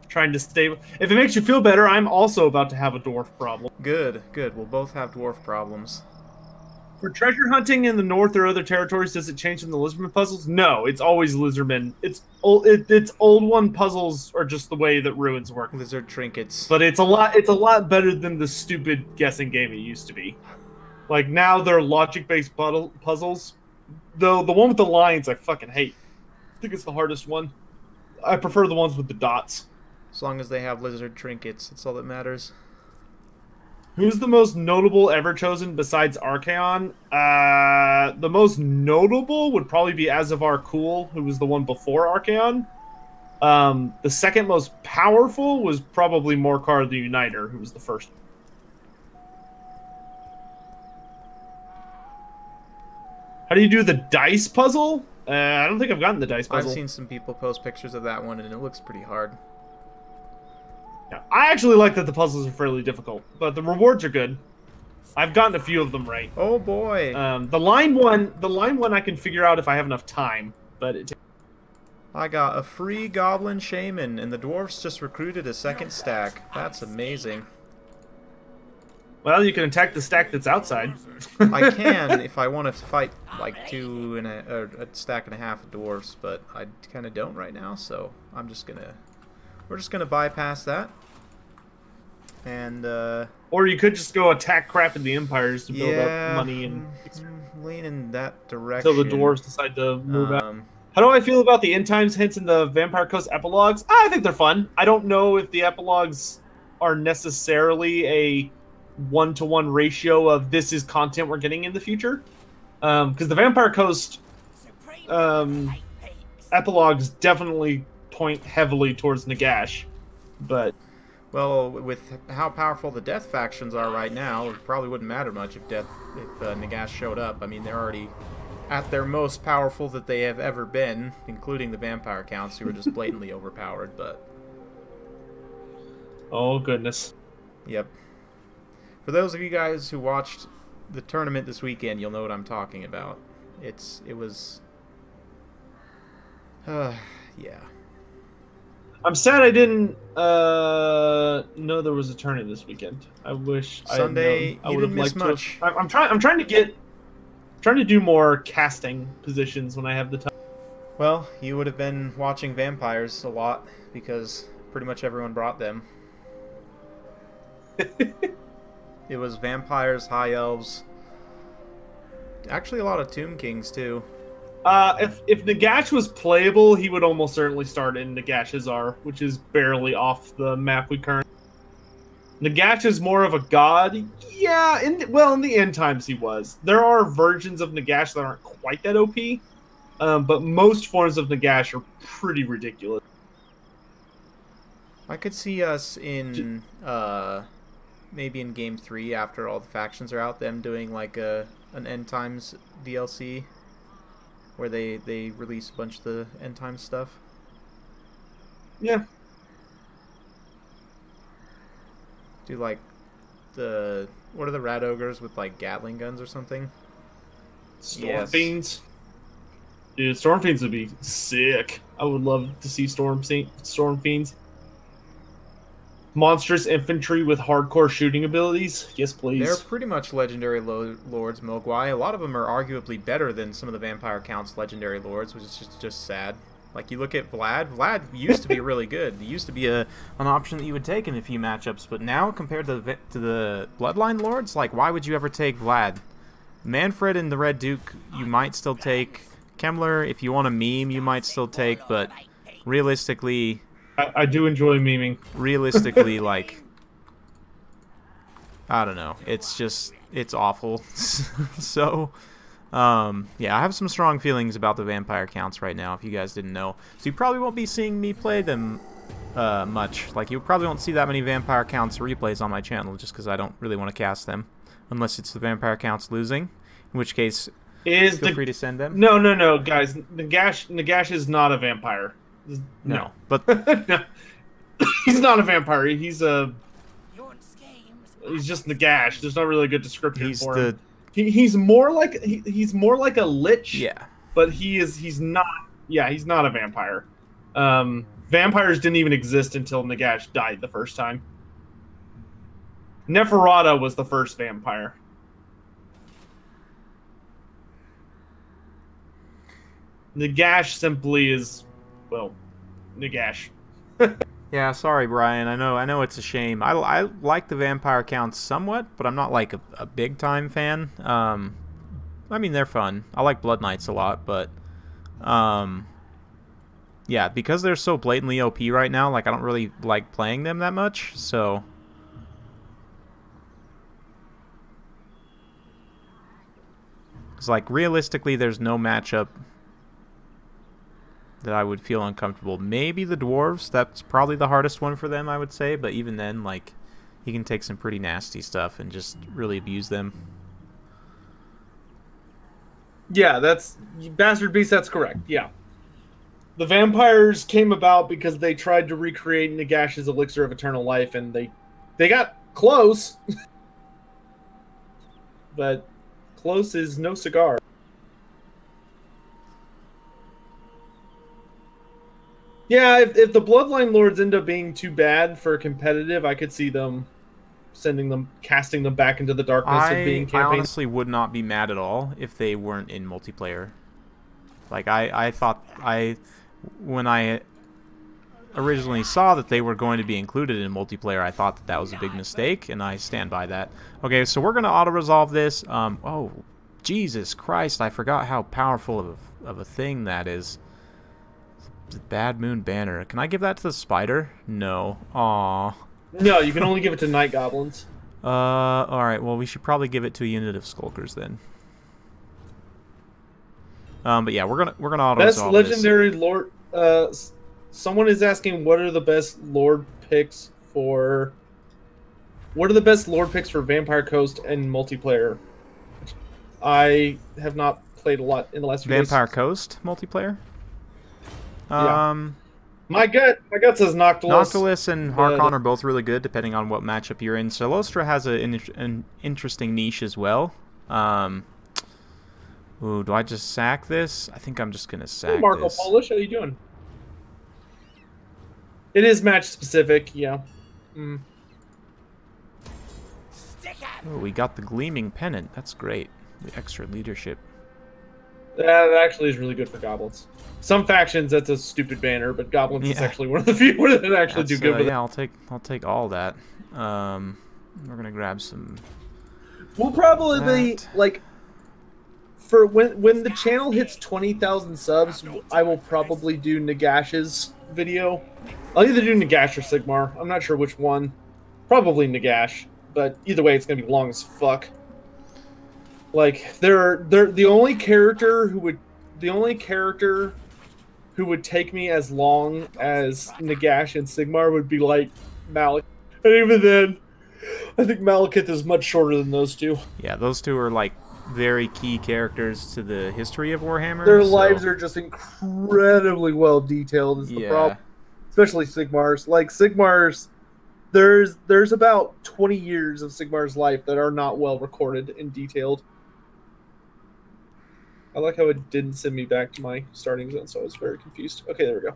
trying to stay. If it makes you feel better, I'm also about to have a dwarf problem. Good, good. We'll both have dwarf problems. For treasure hunting in the north or other territories, does it change from the lizardman puzzles? No, it's always lizardman. It's old one puzzles are just the way that ruins work. Lizard trinkets. But it's a lot better than the stupid guessing game it used to be. Like now they're logic-based puzzles. Though the one with the lines I fucking hate. I think it's the hardest one. I prefer the ones with the dots. As long as they have lizard trinkets, that's all that matters. Who's the most notable ever chosen besides Archaon? The most notable would probably be Azavar Cool, who was the one before Archaon. The second most powerful was probably Morkar the Uniter, who was the first. How do you do the dice puzzle? I don't think I've gotten the dice puzzle. I've seen some people post pictures of that one, and it looks pretty hard. Yeah, I actually like that the puzzles are fairly difficult, but the rewards are good. I've gotten a few of them right. Oh boy! The line one I can figure out if I have enough time, but I got a free goblin shaman, and the dwarves just recruited a second stack. That's amazing. Well, you can attack the stack that's outside. I can if I want to fight like a stack and a half of dwarves, but I kind of don't right now, so we're just gonna bypass that. And or you could just go attack crap in the empires to build up money and lean in that direction until the dwarves decide to move out. How do I feel about the end times hints in the Vampire Coast epilogues? I think they're fun. I don't know if the epilogues are necessarily a one-to-one ratio of this is content we're getting in the future, because the Vampire Coast epilogues definitely point heavily towards Nagash, but well, with how powerful the Death factions are right now, it probably wouldn't matter much if Nagash showed up. I mean, they're already at their most powerful that they have ever been, including the vampire counts, who are just blatantly overpowered. But oh goodness, yep. For those of you guys who watched the tournament this weekend, you'll know what I'm talking about. It was yeah. I'm sad I didn't know there was a tournament this weekend. I wish Sunday. I you would have didn't miss liked much. to. I'm trying to do more casting positions when I have the time. Well, you would have been watching vampires a lot because pretty much everyone brought them. It was vampires, high elves. Actually, a lot of Tomb Kings too. If Nagash was playable, he would almost certainly start in Nagash Azar, which is barely off the map we currently. Nagash is more of a god. Yeah, in the end times he was. There are versions of Nagash that aren't quite that OP, but most forms of Nagash are pretty ridiculous. I could see us in maybe in Game 3 after all the factions are out, them doing like an End Times DLC where they release a bunch of the End Times stuff. Yeah. Do like what are the rat ogres with like Gatling guns or something? Storm Fiends. Dude, Storm Fiends would be sick. I would love to see Storm Fiends. Monstrous infantry with hardcore shooting abilities. Yes, please. They're pretty much legendary lords, Mogwai. A lot of them are arguably better than some of the Vampire Count's legendary lords, which is just sad. Like, you look at Vlad. Vlad used to be really good. He used to be an option that you would take in a few matchups, but now, compared to the Bloodline Lords, like, why would you ever take Vlad? Manfred and the Red Duke, you might still take. Kemmler, if you want a meme, you might still take, but realistically... I do enjoy memeing. Realistically, like... I don't know. It's just... It's awful. So... yeah, I have some strong feelings about the vampire counts right now, if you guys didn't know. So you probably won't be seeing me play them much. Like, you probably won't see that many vampire counts replays on my channel, just because I don't really want to cast them. Unless it's the vampire counts losing, in which case, feel free to send them. No, guys. Nagash is not a vampire. No, but... No. He's not a vampire. He's just Nagash. There's not really a good description for him. He's more like a lich. Yeah. But he's not a vampire. Vampires didn't even exist until Nagash died the first time. Neferata was the first vampire. Nagash simply is, well, Nagash. Yeah, sorry, Brian. I know it's a shame. I like the vampire counts somewhat, but I'm not like a big time fan. I mean, they're fun. I like Blood Knights a lot, but yeah, because they're so blatantly OP right now, like, I don't really like playing them that much. So it's like, realistically, there's no matchup that I would feel uncomfortable. Maybe the dwarves. That's probably the hardest one for them, I would say. But even then, like, he can take some pretty nasty stuff and just really abuse them. Yeah, that's... Bastard Beast, that's correct. Yeah. The vampires came about because they tried to recreate Nagash's elixir of eternal life, and they got close. But close is no cigar. Yeah, if the Bloodline Lords end up being too bad for competitive, I could see them casting them back into the darkness of being campaign. I honestly would not be mad at all if they weren't in multiplayer. Like, I thought, when I originally saw that they were going to be included in multiplayer, I thought that was a big mistake, and I stand by that. Okay, so we're going to auto-resolve this. Oh, Jesus Christ, I forgot how powerful of a thing that is. The Bad Moon Banner. Can I give that to the spider? No. Aww. No, you can only give it to night goblins. Alright, well, we should probably give it to a unit of skulkers then. But yeah, we're gonna auto-resolve this. Best legendary lord. Someone is asking, what are the best lord picks for? What are the best lord picks for Vampire Coast and multiplayer? I have not played a lot in the last few days. Vampire Coast multiplayer. Yeah. My gut says Noctilus. Noctilus and Harkon are both really good, depending on what matchup you're in. Celostra has an interesting niche as well. Ooh, do I just sack this? I think I'm just gonna sack Marco this. Polish, how you doing? It is match specific, yeah. Mm. Ooh, we got the Gleaming Pennant. That's great. The extra leadership. That actually is really good for goblins. Some factions, that's a stupid banner, but goblins is actually one of the few that actually do good with yeah, I'll take all that. We're gonna grab some. We'll probably like for when the channel hits 20,000 subs, I will probably do Nagash's video. I'll either do Nagash or Sigmar. I'm not sure which one. Probably Nagash, but either way, it's gonna be long as fuck. Like they're the only character who would take me as long as Nagash and Sigmar would be like Malekith. And even then, I think Malekith is much shorter than those two. Yeah, those two are like very key characters to the history of Warhammer. Their lives are just incredibly well detailed is the problem. Especially Sigmar's. Like Sigmar's, there's about 20 years of Sigmar's life that are not well recorded and detailed. I like how it didn't send me back to my starting zone, so I was very confused. Okay, there we go.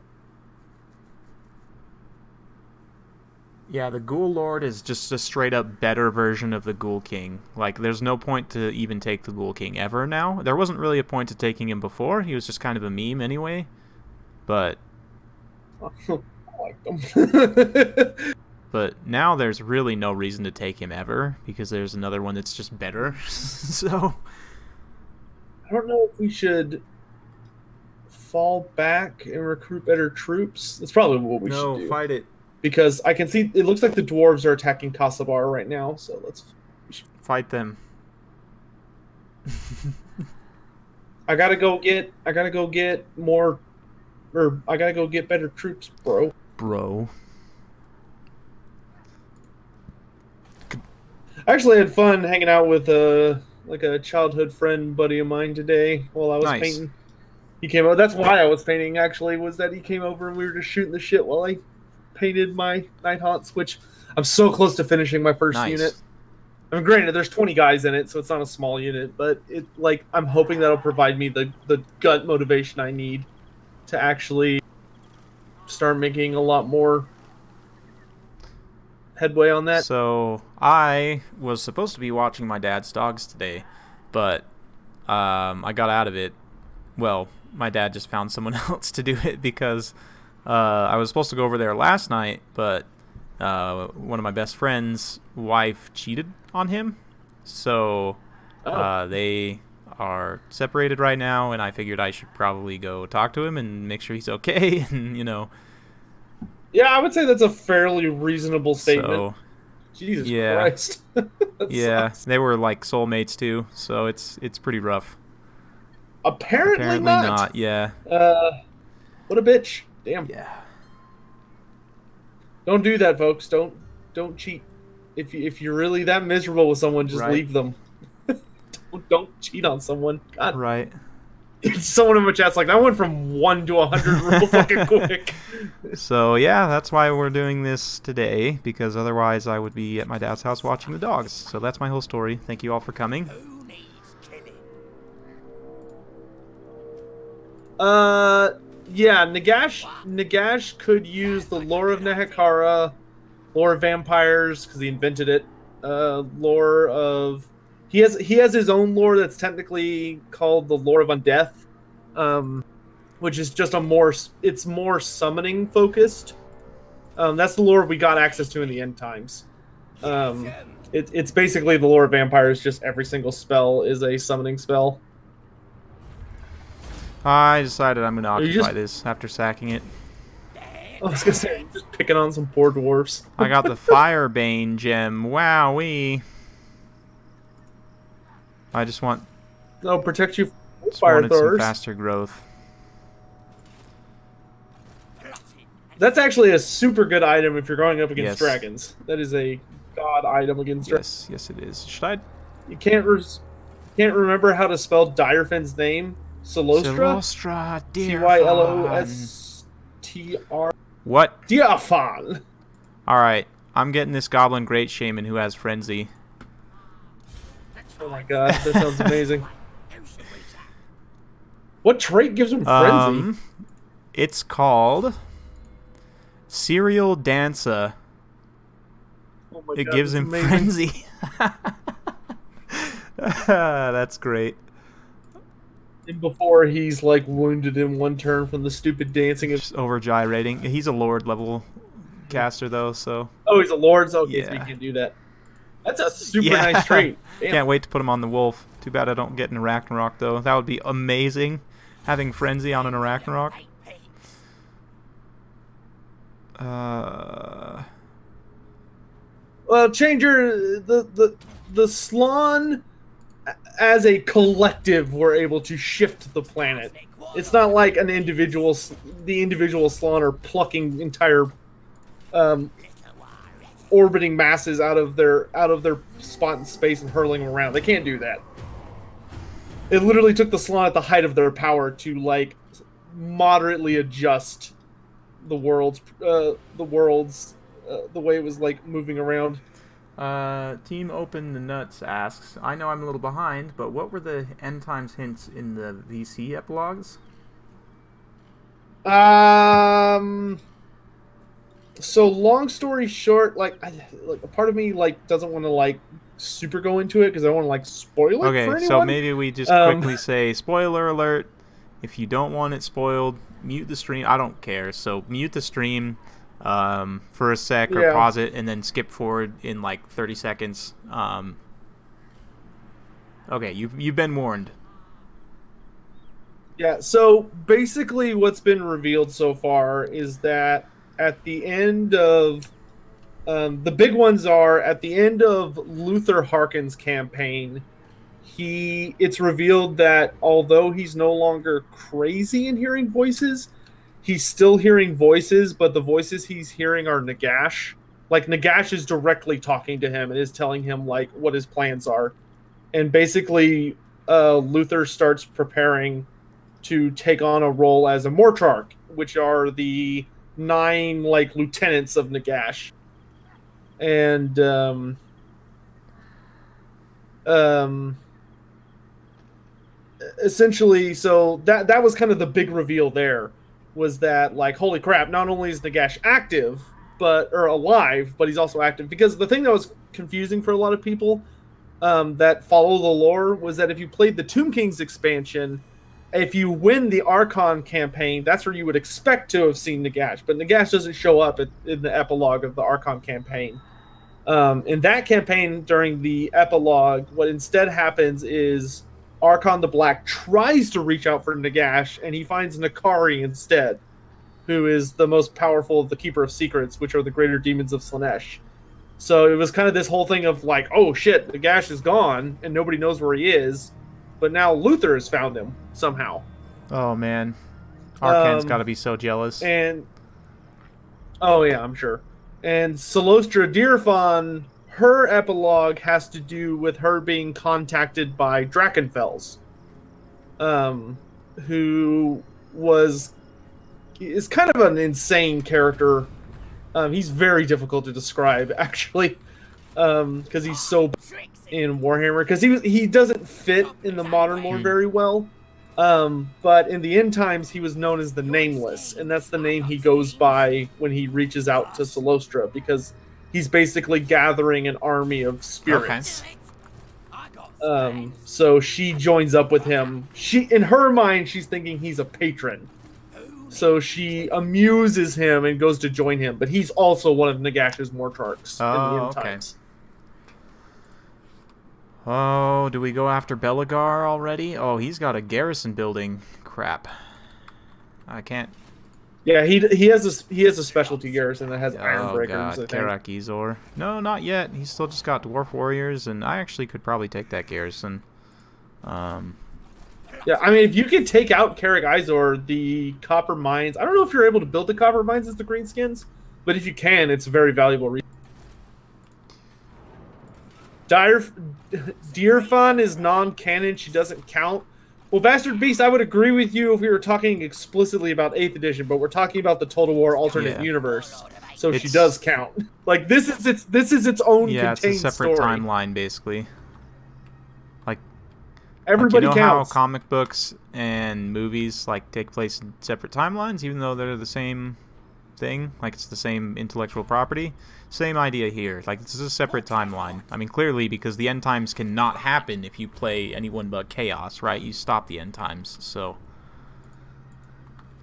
Yeah, the Ghoul Lord is just a straight-up better version of the Ghoul King. Like, there's no point to even take the Ghoul King ever now. There wasn't really a point to taking him before. He was just kind of a meme anyway. But I like them. but now there's really no reason to take him ever because there's another one that's just better. So I don't know if we should fall back and recruit better troops. That's probably what we should do. Fight it. Because I can see it looks like the dwarves are attacking Kasabar right now, so let's fight them. I gotta go get more, or I gotta go get better troops, bro. Bro. I actually had fun hanging out with like a childhood friend buddy of mine today while I was painting. He came over. That's why I was painting. Actually, was that he came over and we were just shooting the shit while I painted my Night Haunts, which I'm so close to finishing my first unit. I mean, granted, there's 20 guys in it, so it's not a small unit, but I'm hoping that'll provide me the gut motivation I need to actually start making a lot more headway on that. So I was supposed to be watching my dad's dogs today, but I got out of it. Well, my dad just found someone else to do it because I was supposed to go over there last night, but one of my best friend's wife cheated on him, so they are separated right now, and I figured I should probably go talk to him and make sure he's okay. And yeah, I would say that's a fairly reasonable statement. So, Jesus Christ. Yeah, sucks. They were like soulmates too, so it's pretty rough. Apparently not. Yeah. What a bitch. Damn. Yeah. Don't do that, folks. Don't cheat. If you're really that miserable with someone, just leave them. don't cheat on someone. God. Right. Someone in my chat's like, I went from 1 to 100 real fucking quick. So yeah, that's why we're doing this today, because otherwise I would be at my dad's house watching the dogs. So that's my whole story. Thank you all for coming. Yeah, Nagash could use the lore of Nehekara, lore of vampires because he invented it. Lore of he has his own lore that's technically called the lore of undeath, which is just it's more summoning focused. That's the lore we got access to in the end times. It's basically the lore of vampires. Just every single spell is a summoning spell. I decided I'm going to occupy this after sacking it. I was going to say, I'm just picking on some poor dwarves. I got the Firebane gem. Wowee. I just want... No, protect you from just fire wanted some throwers. faster growth. That's actually a super good item if you're going up against Yes. dragons. That is a god item against dragons. Yes, it is. Should I... You can't remember how to spell Direfin's name? Silostra? Cylostr. What? Diafan. Alright, I'm getting this Goblin Great Shaman who has Frenzy. Oh my god, that sounds amazing. What trait gives him Frenzy? It's called Serial Dancer. Oh my It god, gives that's him amazing. Frenzy. That's great. And before he's like wounded in one turn from the stupid dancing. Just over gyrating. He's a Lord level caster though, so... Oh, he's a Lord, so okay, so Yeah. he can do that. That's a super nice trait. Damn. Can't wait to put him on the Wolf. Too bad I don't get an Arachnarok though. That would be amazing. Having Frenzy on an Arachnarok. Well, Changer, the Slann as a collective were able to shift the planet. It's not like the individual Slann are plucking entire orbiting masses out of their spot in space and hurling them around. They can't do that. It literally took the Slann at the height of their power to like moderately adjust the world's the way it was like moving around. Team Open the Nuts asks, I know I'm a little behind, but what were the end times hints in the VC epilogues? So long story short, like a part of me like doesn't want to like super go into it because I don't want to like spoil it for anyone. So maybe we just quickly say spoiler alert. if you don't want it spoiled, mute the stream. I don't care. So mute the stream for a sec or pause it and then skip forward in like 30 seconds. Okay, you've been warned. Yeah, so basically what's been revealed so far is that at the end of the big ones are at the end of Luther Harkin's campaign, it's revealed that although he's no longer crazy in hearing voices, he's still hearing voices, but the voices he's hearing are Nagash. Like, Nagash is directly talking to him and is telling him like what his plans are. And basically Luther starts preparing to take on a role as a Mortarch, which are the 9 like lieutenants of Nagash. And essentially, so that was kind of the big reveal there, was that like, holy crap, not only is Nagash active or alive, but he's also active. Because the thing that was confusing for a lot of people that follow the lore was that if you played the Tomb Kings expansion, if you win the Archon campaign, that's where you would expect to have seen Nagash, but Nagash doesn't show up in the epilogue of the Archon campaign. In that campaign, during the epilogue, what instead happens is Archon the Black tries to reach out for Nagash, and he finds Nakari instead, who is the most powerful of the Keeper of Secrets, which are the greater demons of Slaanesh. So it was kind of this whole thing of like, oh shit, Nagash is gone, and nobody knows where he is. But now Luther has found him somehow. Oh man, Arcan's got to be so jealous. And oh yeah, I'm sure. And Solostra Dirfon, her epilogue has to do with her being contacted by Drakenfels, who is kind of an insane character. He's very difficult to describe, actually, because he's so in Warhammer, because he doesn't fit in the modern lore very well, but in the end times he was known as the Nameless, and that's the name he goes by when he reaches out to Solostra, because he's basically gathering an army of spirits. Okay. So she joins up with him. In her mind, she's thinking he's a patron, so she amuses him and goes to join him, but he's also one of Nagash's Mortarchs in the end times. Oh, do we go after Belagar already? Oh, he's got a garrison building. Crap. I can't. Yeah, he has a specialty garrison that has iron breakers. Oh god, KARAK Izor. No, not yet. He's still just got dwarf warriors, and I actually could probably take that garrison. Yeah, I mean, if you can take out KARAK Izor, the copper mines. I don't know if you're able to build the copper mines as the greenskins, but if you can, it's a very valuable. Dirfon is non-canon. She doesn't count. Well, Bastard Beast, I would agree with you if we were talking explicitly about 8th edition, but we're talking about the Total War alternate universe, so she does count. Like, this is its own contained it's a separate story. timeline, basically. Like, everybody you know counts. how comic books and movies like take place in separate timelines, even though they're the same thing, like it's the same intellectual property. Same idea here. Like, this is a separate timeline. I mean, clearly, because the end times cannot happen if you play anyone but Chaos, right? You stop the end times, so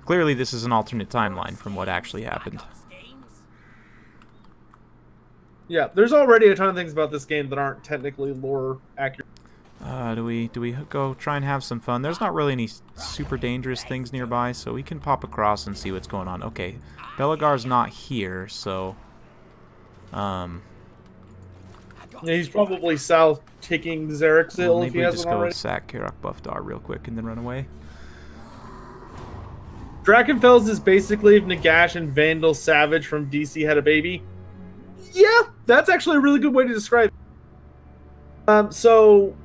clearly this is an alternate timeline from what actually happened. Yeah, there's already a ton of things about this game that aren't technically lore accurate. Do we go try and have some fun? There's not really any super dangerous things nearby, so we can pop across and see what's going on. Okay, Belagar's not here, so yeah, he's probably south taking Xerxil if he hasn't already. Maybe just go sack KARAK Buffdar real quick and then run away. Drakenfels is basically if Nagash and Vandal Savage from DC had a baby. Yeah, that's actually a really good way to describe it. So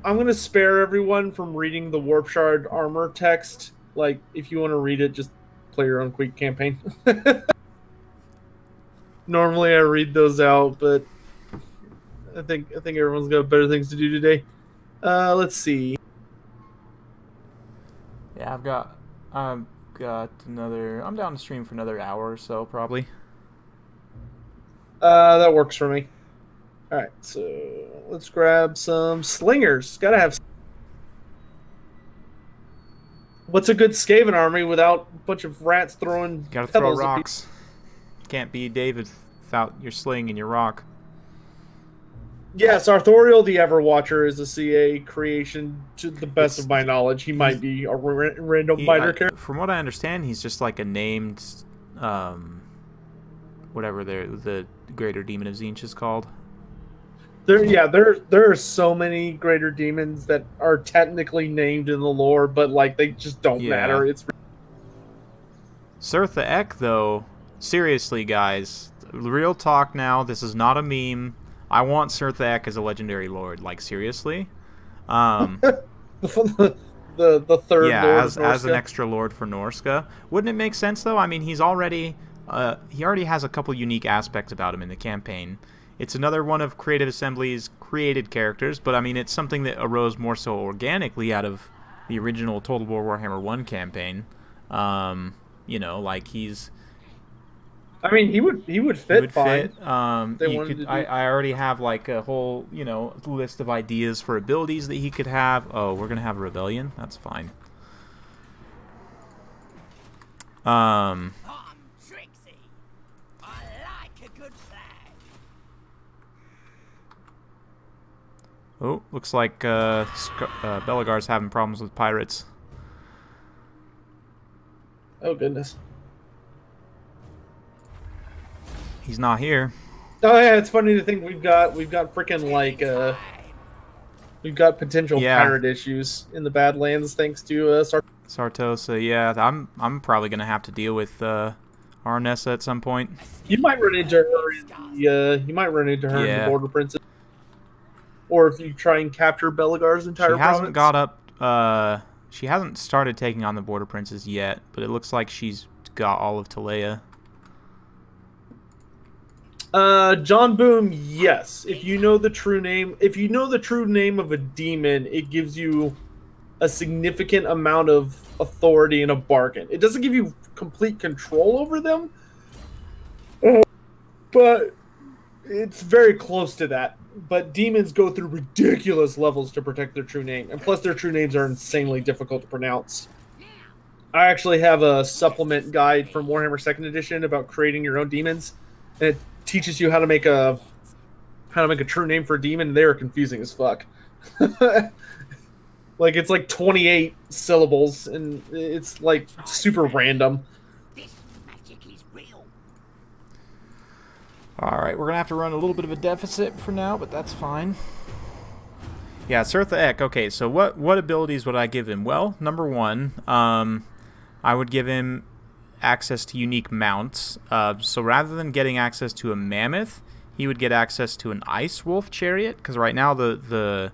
I'm going to spare everyone from reading the Warp Shard armor text. Like, if you want to read it, just play your own quick campaign. Normally I read those out, but I think everyone's got better things to do today. Let's see. Yeah, I've got another. I'm down to stream for another hour or so, probably. That works for me. All right, so let's grab some slingers. Gotta have. What's a good Skaven army without a bunch of rats throwing Gotta throw pebbles at people? rocks. Can't be David without your sling and your rock. Yes, Arthuriel the Everwatcher is a CA creation to the best It's- of my knowledge. He might be a random minor character. From what I understand, he's just like a named, whatever the Greater Demon of Tzeentch is called. There are so many greater demons that are technically named in the lore, but like they just don't Yeah. matter. It's Sirtha Ek, though, seriously, guys, real talk now. This is not a meme. I want Sirtha Ek as a legendary lord. Like, seriously. the third Yeah, lord as of an Norska. extra lord for Norska. Wouldn't it make sense, though? I mean, he already has a couple unique aspects about him in the campaign. It's another one of Creative Assembly's created characters, but I mean, it's something that arose more so organically out of the original Total War Warhammer 1 campaign. You know, like he's... I mean, he would fit fine. They You wanted could, to do- I already have like a whole, you know, list of ideas for abilities that he could have. Oh, we're gonna have a rebellion? That's fine. I'm Trixie. I like a good flag. Oh, looks like Belagar's having problems with pirates. Oh goodness. He's not here. Oh yeah, it's funny to think we've got freaking like we've got potential Yeah. pirate issues in the Badlands thanks to Sartosa, yeah, I'm probably gonna have to deal with Arnessa at some point. You might run into her in the in Yeah. the Border Princess. Or if you try and capture Belagar's entire She hasn't province. got up. She hasn't started taking on the Border Princes yet, but it looks like she's got all of Talea. John Boom, yes. If you know the true name of a demon, it gives you a significant amount of authority in a bargain. It doesn't give you complete control over them, but it's very close to that. But demons go through ridiculous levels to protect their true name, and plus their true names are insanely difficult to pronounce. I actually have a supplement guide from Warhammer 2nd Edition about creating your own demons, and it teaches you how to make a true name for a demon. They are confusing as fuck. Like it's like 28 syllables, and it's like super random. This magic is real. Alright, we're going to have to run a little bit of a deficit for now, but that's fine. Yeah, Sirtha Ek. Okay, so what abilities would I give him? Well, number one, I would give him access to unique mounts. So rather than getting access to a mammoth, he would get access to an ice wolf chariot, because right now the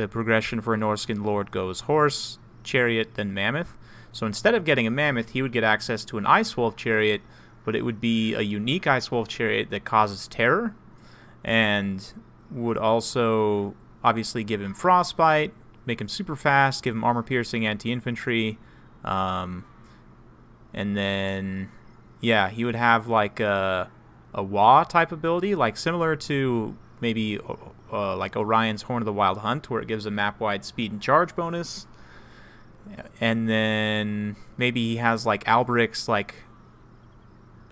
progression for a Norscan lord goes horse, chariot, then mammoth. So instead of getting a mammoth, he would get access to an ice wolf chariot, but it would be a unique ice wolf chariot that causes terror, and would also obviously give him frostbite, make him super fast, give him armor piercing, anti-infantry, and then yeah, he would have like a Wa type ability, like similar to maybe like Orion's Horn of the Wild Hunt, where it gives a map-wide speed and charge bonus. And then maybe he has like Alberic's, like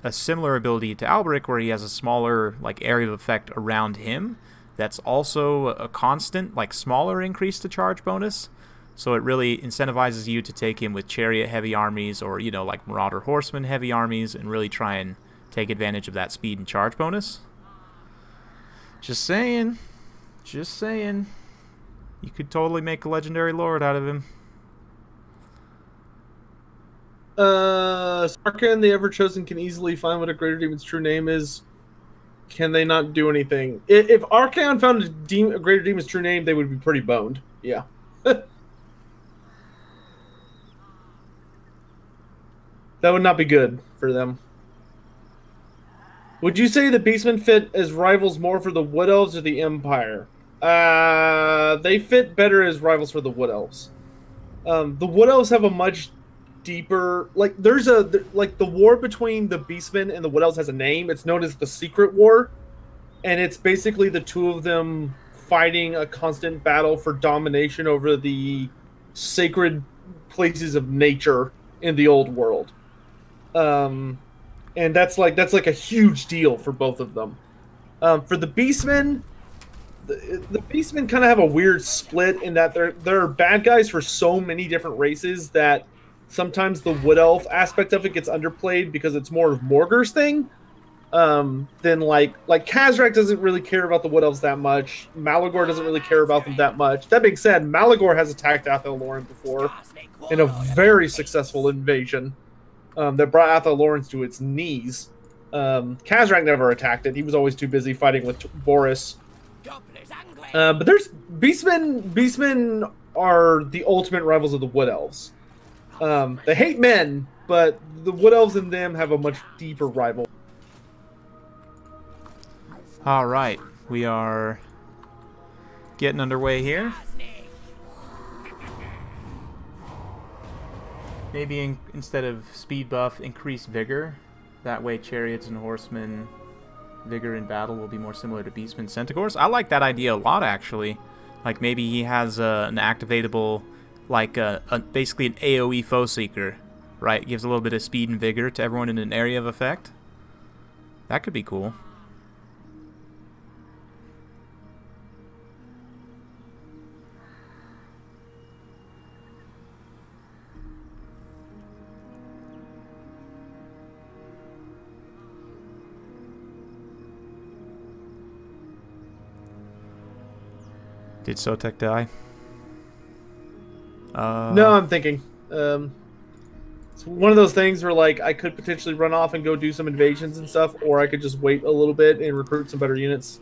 a similar ability to Alberic, where he has a smaller like area of effect around him that's also a constant, like smaller increase to charge bonus. So it really incentivizes you to take him with chariot heavy armies, or you know, like Marauder Horseman heavy armies, and really try and take advantage of that speed and charge bonus. Just saying. Just saying. You could totally make a legendary lord out of him. Sarka and the Everchosen can easily find what a Greater Demon's true name is. Can they not do anything? If Archaon found a Greater Demon's true name, they would be pretty boned. Yeah. That would not be good for them. Would you say the Beastmen fit as rivals more for the Wood Elves or the Empire? They fit better as rivals for the Wood Elves. The Wood Elves have a much deeper, like the war between the Beastmen and the Wood Elves has a name. It's known as the Secret War, and it's basically the two of them fighting a constant battle for domination over the sacred places of nature in the old world. And that's like a huge deal for both of them. For the Beastmen, the Beastmen kind of have a weird split in that they're bad guys for so many different races that sometimes the Wood Elf aspect of it gets underplayed because it's more of Morgar's thing. Then like KARAK doesn't really care about the Wood Elves that much. Malagor doesn't really care about them that much. That being said, Malagor has attacked Athel-Loren before in a very successful invasion that brought Athel-Loren to its knees. KARAK never attacked it. He was always too busy fighting with Boris. But there's Beastmen are the ultimate rivals of the Wood Elves. They hate men, but the Wood Elves and them have a much deeper rivalry. All right, we are getting underway here. Maybe instead of speed buff, increase vigor. That way chariots and horsemen vigor in battle will be more similar to Beastmen Centaurs. I like that idea a lot, actually. Like maybe he has an activatable, like basically an AoE foe seeker, right? Gives a little bit of speed and vigor to everyone in an area of effect. That could be cool. Did Sotek die? No, I'm thinking. It's one of those things where, like, I could potentially run off and go do some invasions and stuff, or I could just wait a little bit and recruit some better units.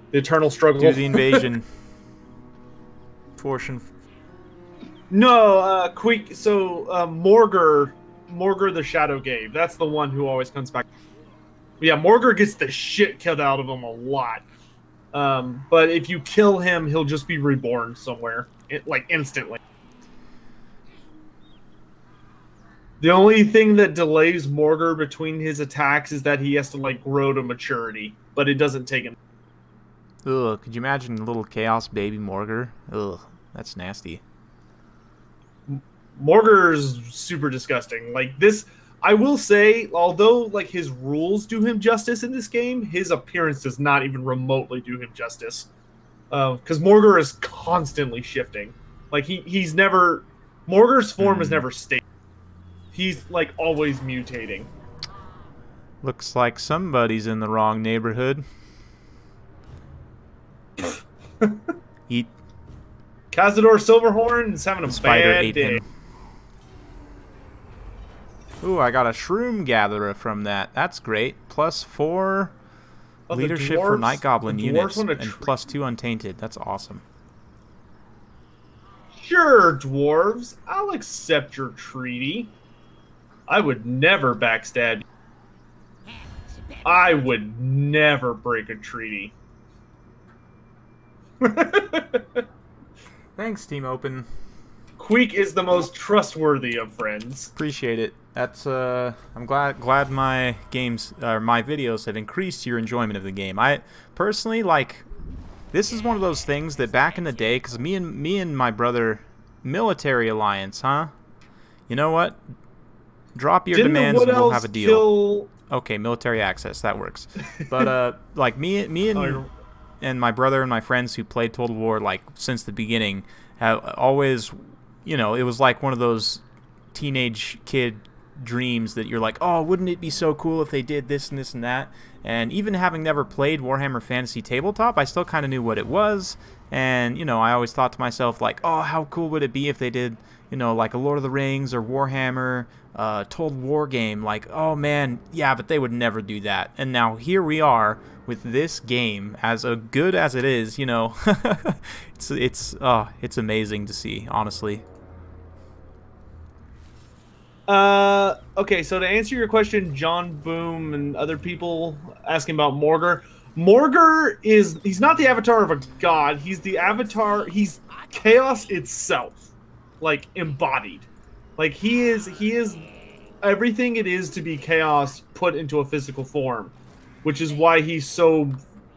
The eternal struggle. Do the invasion portion. No, quick. So Morgar the Shadow Gave. That's the one who always comes back. Yeah, Morgar gets the shit killed out of him a lot. But if you kill him, he'll just be reborn somewhere, like instantly. The only thing that delays Morgar between his attacks is that he has to like grow to maturity, but it doesn't take him. Ugh, could you imagine a little chaos baby Morgar? Ugh, that's nasty. Morgar's super disgusting. Like this, I will say, although like his rules do him justice in this game, his appearance does not even remotely do him justice. Because Morgar is constantly shifting. Like he's never, Morgar's form is never stable. He's like always mutating. Looks like somebody's in the wrong neighborhood. Eat. Cazador Silverhorn is having a Spider bad ate day. him. Ooh, I got a Shroom Gatherer from that. That's great. +4 leadership for Night Goblin units and +2 Untainted. That's awesome. Sure, dwarves. I'll accept your treaty. I would never backstab you. I would never break a treaty. Thanks, Team Open. Queek is the most trustworthy of friends. Appreciate it. That's I'm glad my games or my videos have increased your enjoyment of the game. I personally like. This is one of those things that back in the day, because me and my brother, military alliance, huh? You know what? Drop your demands and we'll have a deal. Okay, military access, that works. But like me and my brother and my friends who played Total War like since the beginning have always, you know, it was like one of those teenage kid dreams that you're like, oh, wouldn't it be so cool if they did this and this and that? And even having never played Warhammer Fantasy Tabletop, I still kind of knew what it was. And, you know, I always thought to myself, like, oh, how cool would it be if they did, you know, like a Lord of the Rings or Warhammer Total War game? Like, oh, man, yeah, but they would never do that. And now here we are with this game, as good as it is, you know. it's amazing to see, honestly. Okay, so to answer your question, John Boom and other people asking about Morgar. Morgar he's not the avatar of a god, he's the avatar, he's chaos itself. Like, embodied. Like, he is everything it is to be chaos put into a physical form. Which is why he's so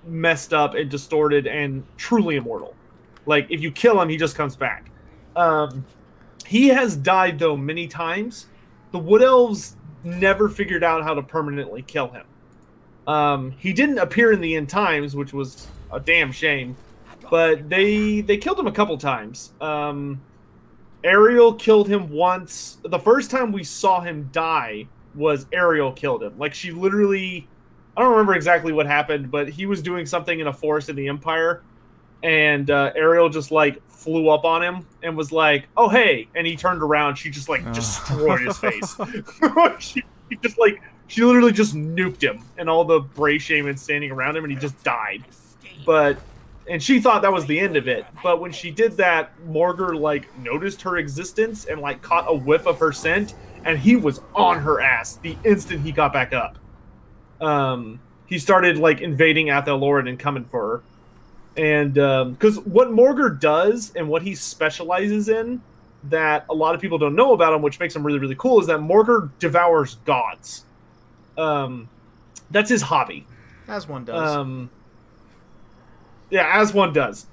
messed up and distorted and truly immortal. Like, if you kill him, he just comes back. He has died, though, many times. The Wood Elves never figured out how to permanently kill him. He didn't appear in the end times, which was a damn shame. But they killed him a couple times. Ariel killed him once. The first time we saw him die was Ariel killed him. Like, she literally... I don't remember exactly what happened, but he was doing something in a forest in the Empire, and Ariel just, like, flew up on him and was like, oh, hey, and he turned around. She just, like, destroyed his face. She literally just nuked him and all the Bray shamans standing around him, and he just died. And she thought that was the end of it. But when she did that, Morgur, like, noticed her existence and, like, caught a whiff of her scent, and he was on her ass the instant he got back up. He started, like, invading Athel Loren and coming for her. And, because what Morgur does and what he specializes in that a lot of people don't know about him, which makes him really, really cool, is that Morgur devours gods. That's his hobby. As one does. Yeah, as one does.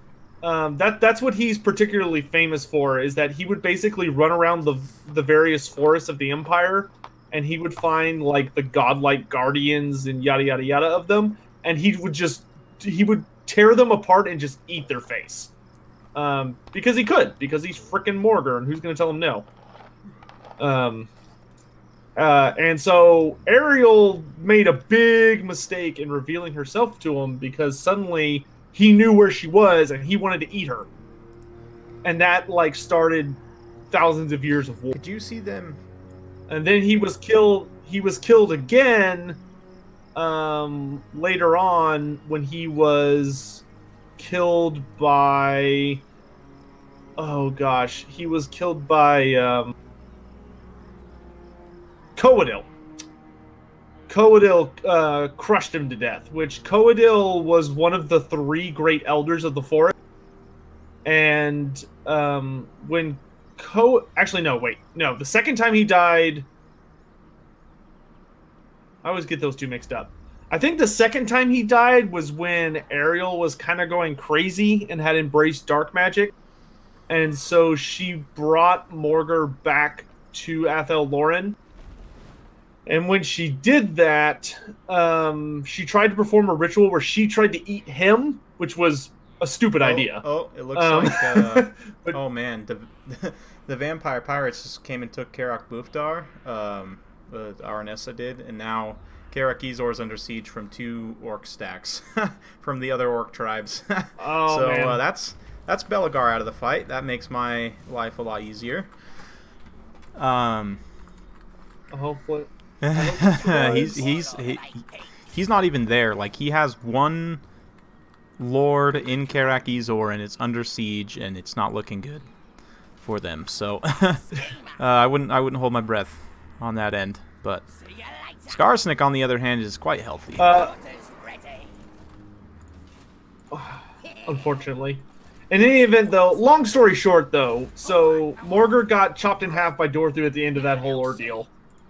That's what he's particularly famous for, is that he would basically run around the various forests of the Empire, and he would find, like, the godlike guardians and yada, yada, yada of them, and he would tear them apart and just eat their face. Because he could, because he's frickin' Morgur, and who's going to tell him no? And so Ariel made a big mistake in revealing herself to him, because suddenly he knew where she was and he wanted to eat her. And that, like, started thousands of years of war. Could you see them? And then he was killed again later on when he was killed by... Oh gosh, he was killed by Coadil. Coadil crushed him to death, which Coadil was one of the 3 great elders of the forest. And when actually, no, wait. No, the second time he died... I always get those two mixed up. I think the second time he died was when Ariel was kind of going crazy and had embraced dark magic. And so she brought Morgur back to Athel Loren. And when she did that, she tried to perform a ritual where she tried to eat him, which was a stupid idea. Oh, it looks like... oh, man. The vampire pirates just came and took KARAK Bufdar. Aranessa did. And now KARAK Izor is under siege from 2 orc stacks from the other orc tribes. Oh, so man. That's Belagar out of the fight. That makes my life a lot easier. Hopefully. He's not even there. Like, he has one lord in KARAK Izor, and it's under siege, and it's not looking good for them. So I wouldn't hold my breath on that end. But Skarsnik, on the other hand, is quite healthy. Unfortunately. In any event, though, long story short, though, so Morgur got chopped in half by Dorthu at the end of that whole ordeal,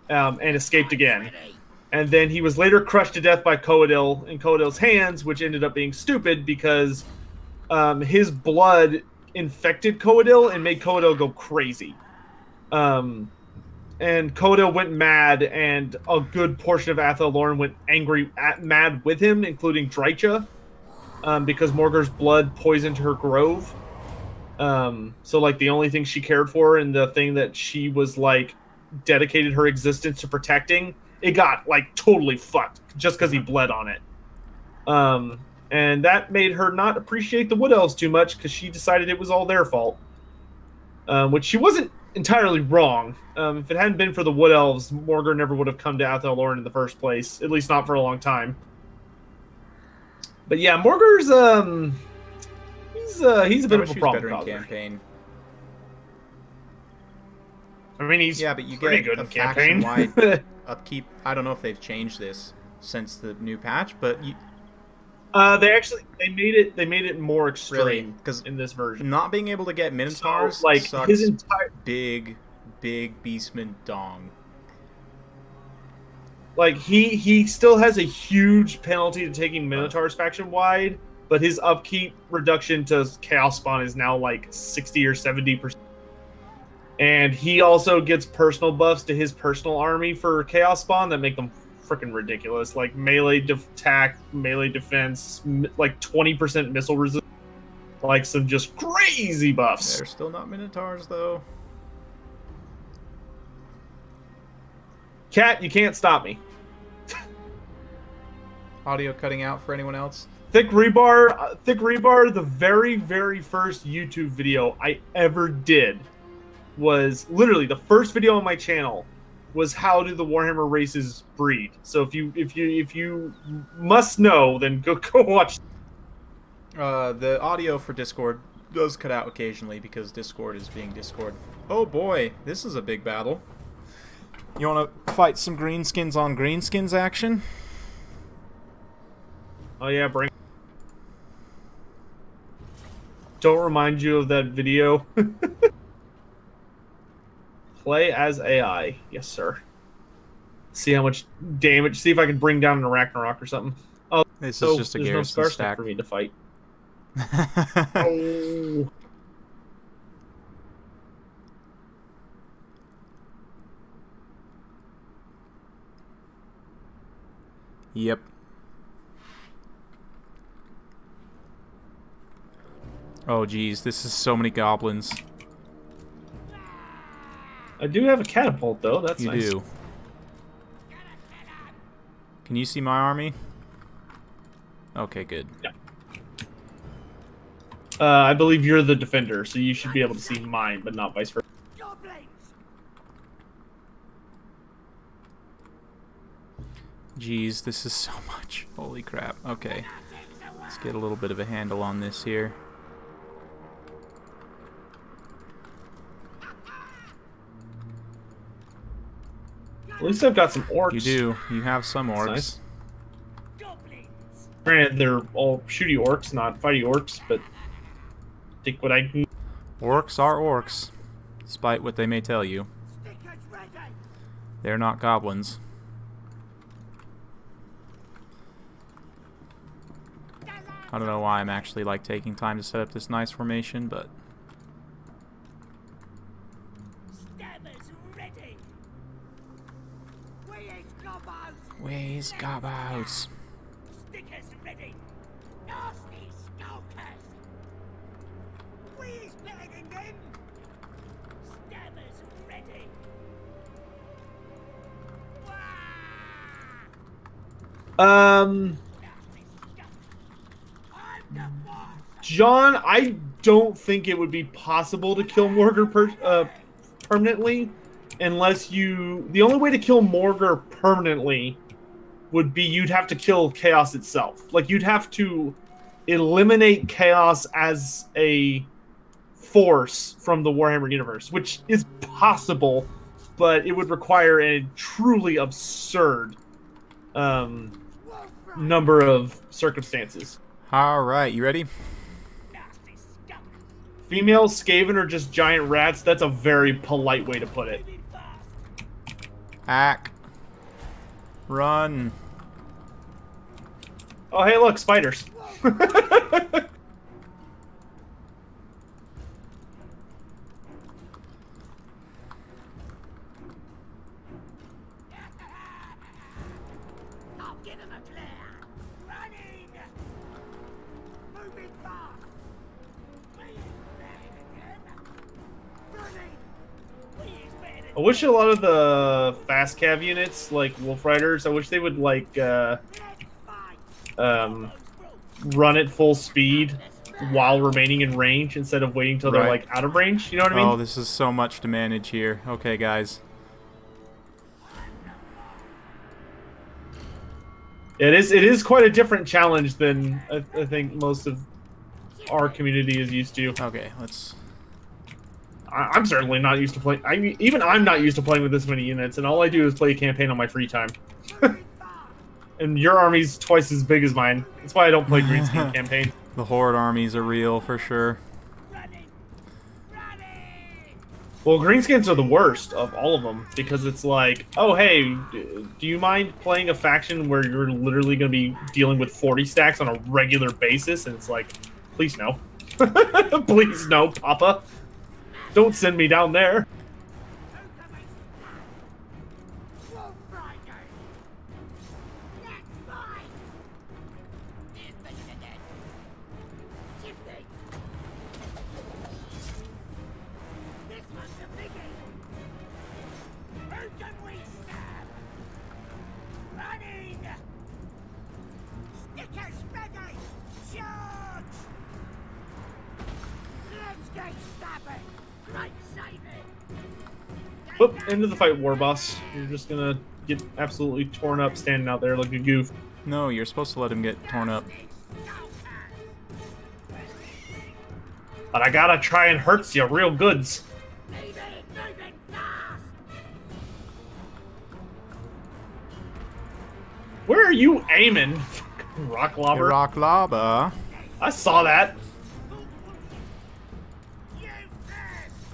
and escaped again. And then he was later crushed to death by Coadil in Coadil's hands, which ended up being stupid because his blood infected Coadil and made Coadil go crazy. And Coadil went mad, and a good portion of Athel Loren went mad with him, including Drycha. Because Morgur's blood poisoned her grove. So, like, the only thing she cared for and the thing that she was, like, dedicated her existence to protecting, it got, like, totally fucked just because he bled on it. And that made her not appreciate the Wood Elves too much because she decided it was all their fault. Which she wasn't entirely wrong. If it hadn't been for the Wood Elves, Morgur never would have come to Athel Loren in the first place, at least not for a long time. But yeah, Morgur's he's a bit of a problem causer. Campaign. I mean, he's but you pretty get good a in campaign. faction-wide upkeep. I don't know if they've changed this since the new patch, but they made it more extreme because in this version. Not being able to get Minotaurs, so, like, sucks. his entire big Beastman dong. Like, he still has a huge penalty to taking Minotaurs faction-wide, but his upkeep reduction to Chaos Spawn is now, like, 60 or 70%. And he also gets personal buffs to his personal army for Chaos Spawn that make them freaking ridiculous. Like melee attack, melee defense, like 20% missile resistance. Like some just crazy buffs. They're still not Minotaurs, though. Cat, you can't stop me. Audio cutting out for anyone else? Thick Rebar, the very, very first YouTube video I ever did was literally the first video on my channel was how do the Warhammer races breed. So if you must know, then go watch. The audio for Discord does cut out occasionally because Discord is being Discord. Oh boy, this is a big battle. You want to fight some greenskins on greenskins action? Oh yeah, bring. Don't remind you of that video. Play as AI, yes sir. See how much damage. See if I can bring down an Ragnarok or something. Oh, this so is just a there's garrison no stack for me to fight. Oh. Yep. Oh geez, this is so many goblins. I do have a catapult though. That's nice. You do. Can you see my army? Okay, good. Yeah. I believe you're the defender, so you should be able to see mine, but not vice versa. Jeez, this is so much. Holy crap. Okay. Let's get a little bit of a handle on this here. At least I've got some orcs. You do. You have some orcs. Nice. Granted, they're all shooty orcs, not fighty orcs, but take what I can. Orcs are orcs, despite what they may tell you. They're not goblins. I don't know why I'm actually like taking time to set up this nice formation, but where's gobos? Stickers ready. Nasty skulkers. We's better than them. Stabbers ready. John, I don't think it would be possible to kill Morgar permanently, unless you. The only way to kill Morgar permanently would be you'd have to kill Chaos itself. Like you'd have to eliminate Chaos as a force from the Warhammer universe, which is possible, but it would require a truly absurd number of circumstances. All right, you ready? Female Skaven are just giant rats. That's a very polite way to put it. Hack. Run. Oh, hey, look, spiders. I'll give him a clear. Running. Moving fast. I wish a lot of the fast cav units, like Wolf Riders, I wish they would, like, run at full speed while remaining in range instead of waiting till they're, like, out of range. You know what I mean? Oh, this is so much to manage here. Okay, guys. It is quite a different challenge than I think most of our community is used to. Okay, let's... I'm certainly not used to playing. Even I'm not used to playing with this many units, and all I do is play a campaign on my free time. And your army's twice as big as mine. That's why I don't play Greenskin campaign. The Horde armies are real, for sure. Well, Greenskins are the worst of all of them, because it's like, oh, hey, do you mind playing a faction where you're literally going to be dealing with 40 stacks on a regular basis? And it's like, please no. Please no, Papa. Don't send me down there. Whoop, into the fight, War Boss. You're just gonna get absolutely torn up standing out there like a goof. No, you're supposed to let him get torn up. But I gotta try and hurt you real goods. Where are you aiming? Rock lobber. Rock lava. I saw that.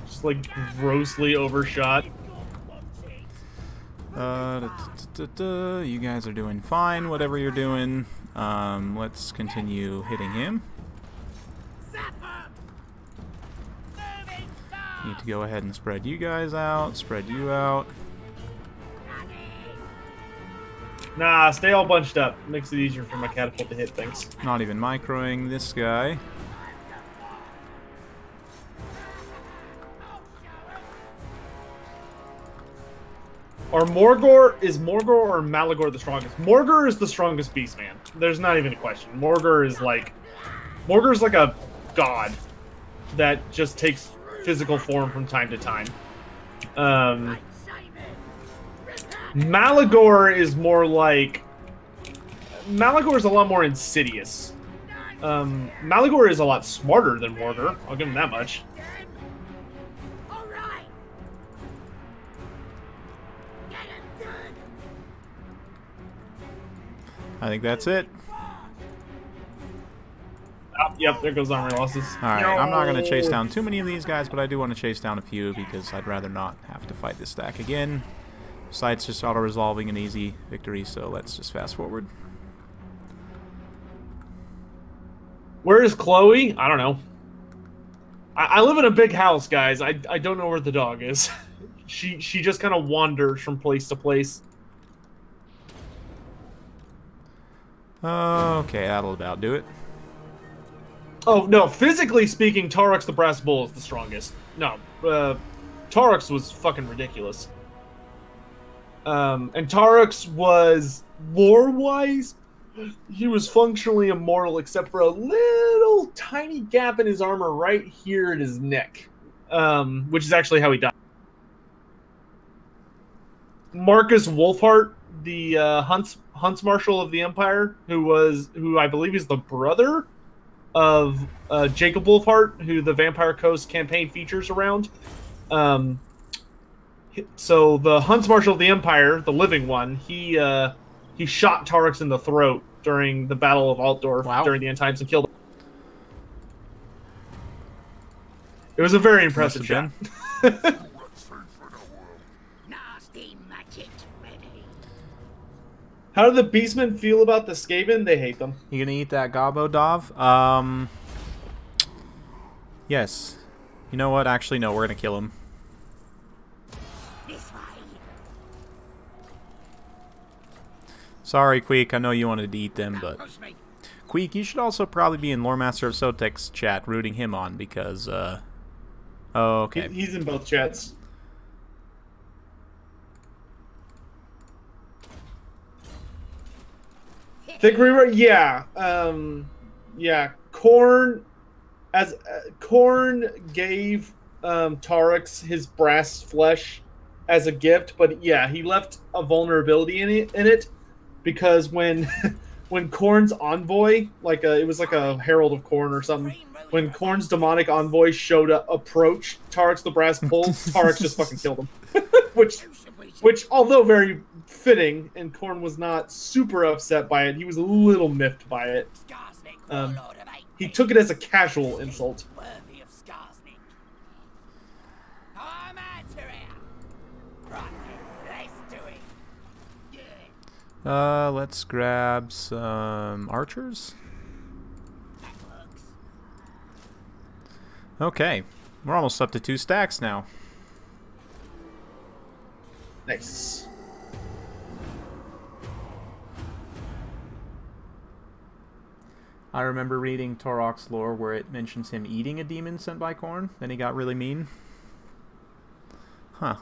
Just like grossly overshot. You guys are doing fine, whatever you're doing. Let's continue hitting him. Need to go ahead and spread you guys out, spread you out. Nah, stay all bunched up. Makes it easier for my catapult to hit things. Not even microing this guy. Or Morgor, is Morgor or Malagor the strongest? Morgor is the strongest beast, man. There's not even a question. Morgor is like a god that just takes physical form from time to time. Malagor is more like... Malagor is a lot more insidious. Malagor is a lot smarter than Morgor. I'll give him that much. I think that's it. Oh, yep, there goes armor losses. Alright, I'm not going to chase down too many of these guys, but I do want to chase down a few because I'd rather not have to fight this stack again. Besides just auto-resolving an easy victory, so let's just fast forward. Where is Chloe? I don't know. I live in a big house, guys. I don't know where the dog is. She just kind of wanders from place to place. Okay, that'll about do it. Oh, no, physically speaking, Taurux the Brass Bull is the strongest. No, Taurux was fucking ridiculous. And Taurux was, lore-wise, he was functionally immortal except for a little tiny gap in his armor right here at his neck. Which is actually how he died. Marcus Wolfhart, the Hunts Marshal of the Empire, who I believe is the brother of Jacob Wolfhart, who the Vampire Coast campaign features around. So the Hunts Marshal of the Empire, the living one, he shot Taurux in the throat during the Battle of Altdorf during the end times and killed him. It was a very impressive shot. How do the Beastmen feel about the Skaven? They hate them. You gonna eat that Gobbo Dov? Yes. You know what? Actually, no. We're gonna kill him. Sorry, Queek. I know you wanted to eat them, but... Queek, you should also probably be in Lore Master of Sotek's chat, rooting him on, because, Oh, okay. He's in both chats. Thick Reaver? Yeah. Yeah. Khorne gave Taurux his brass flesh as a gift, but yeah, he left a vulnerability in it because when Khorne's envoy, it was like a Herald of Khorne or something, when Khorne's demonic envoy approached Taurux the Brass Bull, Taurux just fucking killed him. Which, although very fitting, and Khorne was not super upset by it, he was a little miffed by it. He took it as a casual insult. Let's grab some archers. Okay, we're almost up to 2 stacks now. Nice. I remember reading Torok's lore where it mentions him eating a demon sent by Khorne, then he got really mean. Huh.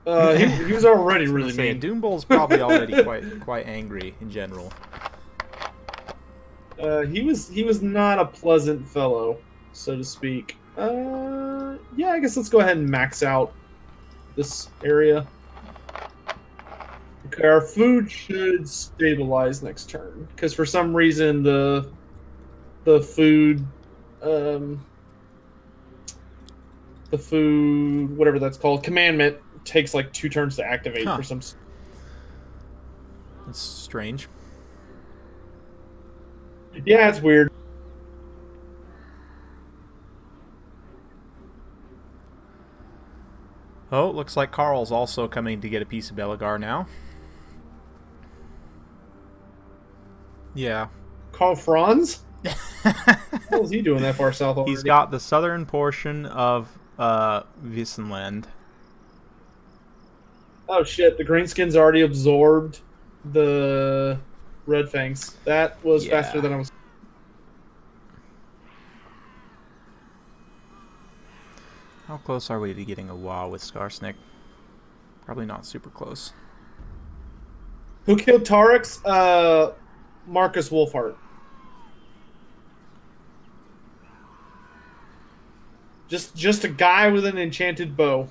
He was already really mean. Doombull's probably already quite angry in general. He was not a pleasant fellow. so to speak. Yeah, I guess let's go ahead and max out this area. Okay, our food should stabilize next turn because for some reason the food, whatever that's called, commandment takes like 2 turns to activate for some. That's strange. Yeah, it's weird. Oh, looks like Carl's also coming to get a piece of Belagar now. Yeah. Carl Franz? What was he doing that far south already? He's got the southern portion of Wissenland. Oh shit, the Greenskins already absorbed the Red Fangs. That was faster than I was. How close are we to getting a WoW with Skarsnik? Probably not super close. Who killed Tarek's? Marcus Wolfhart. Just a guy with an enchanted bow.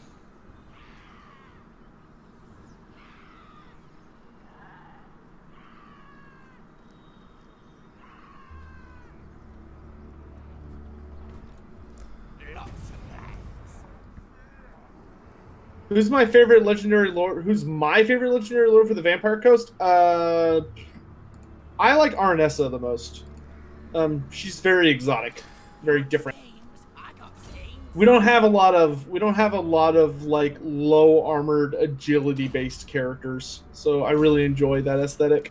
Who's my favorite legendary lord? Who's my favorite legendary lord for the Vampire Coast? I like Arnessa the most. She's very exotic, very different. We don't have a lot of like low armored agility based characters, so I really enjoy that aesthetic.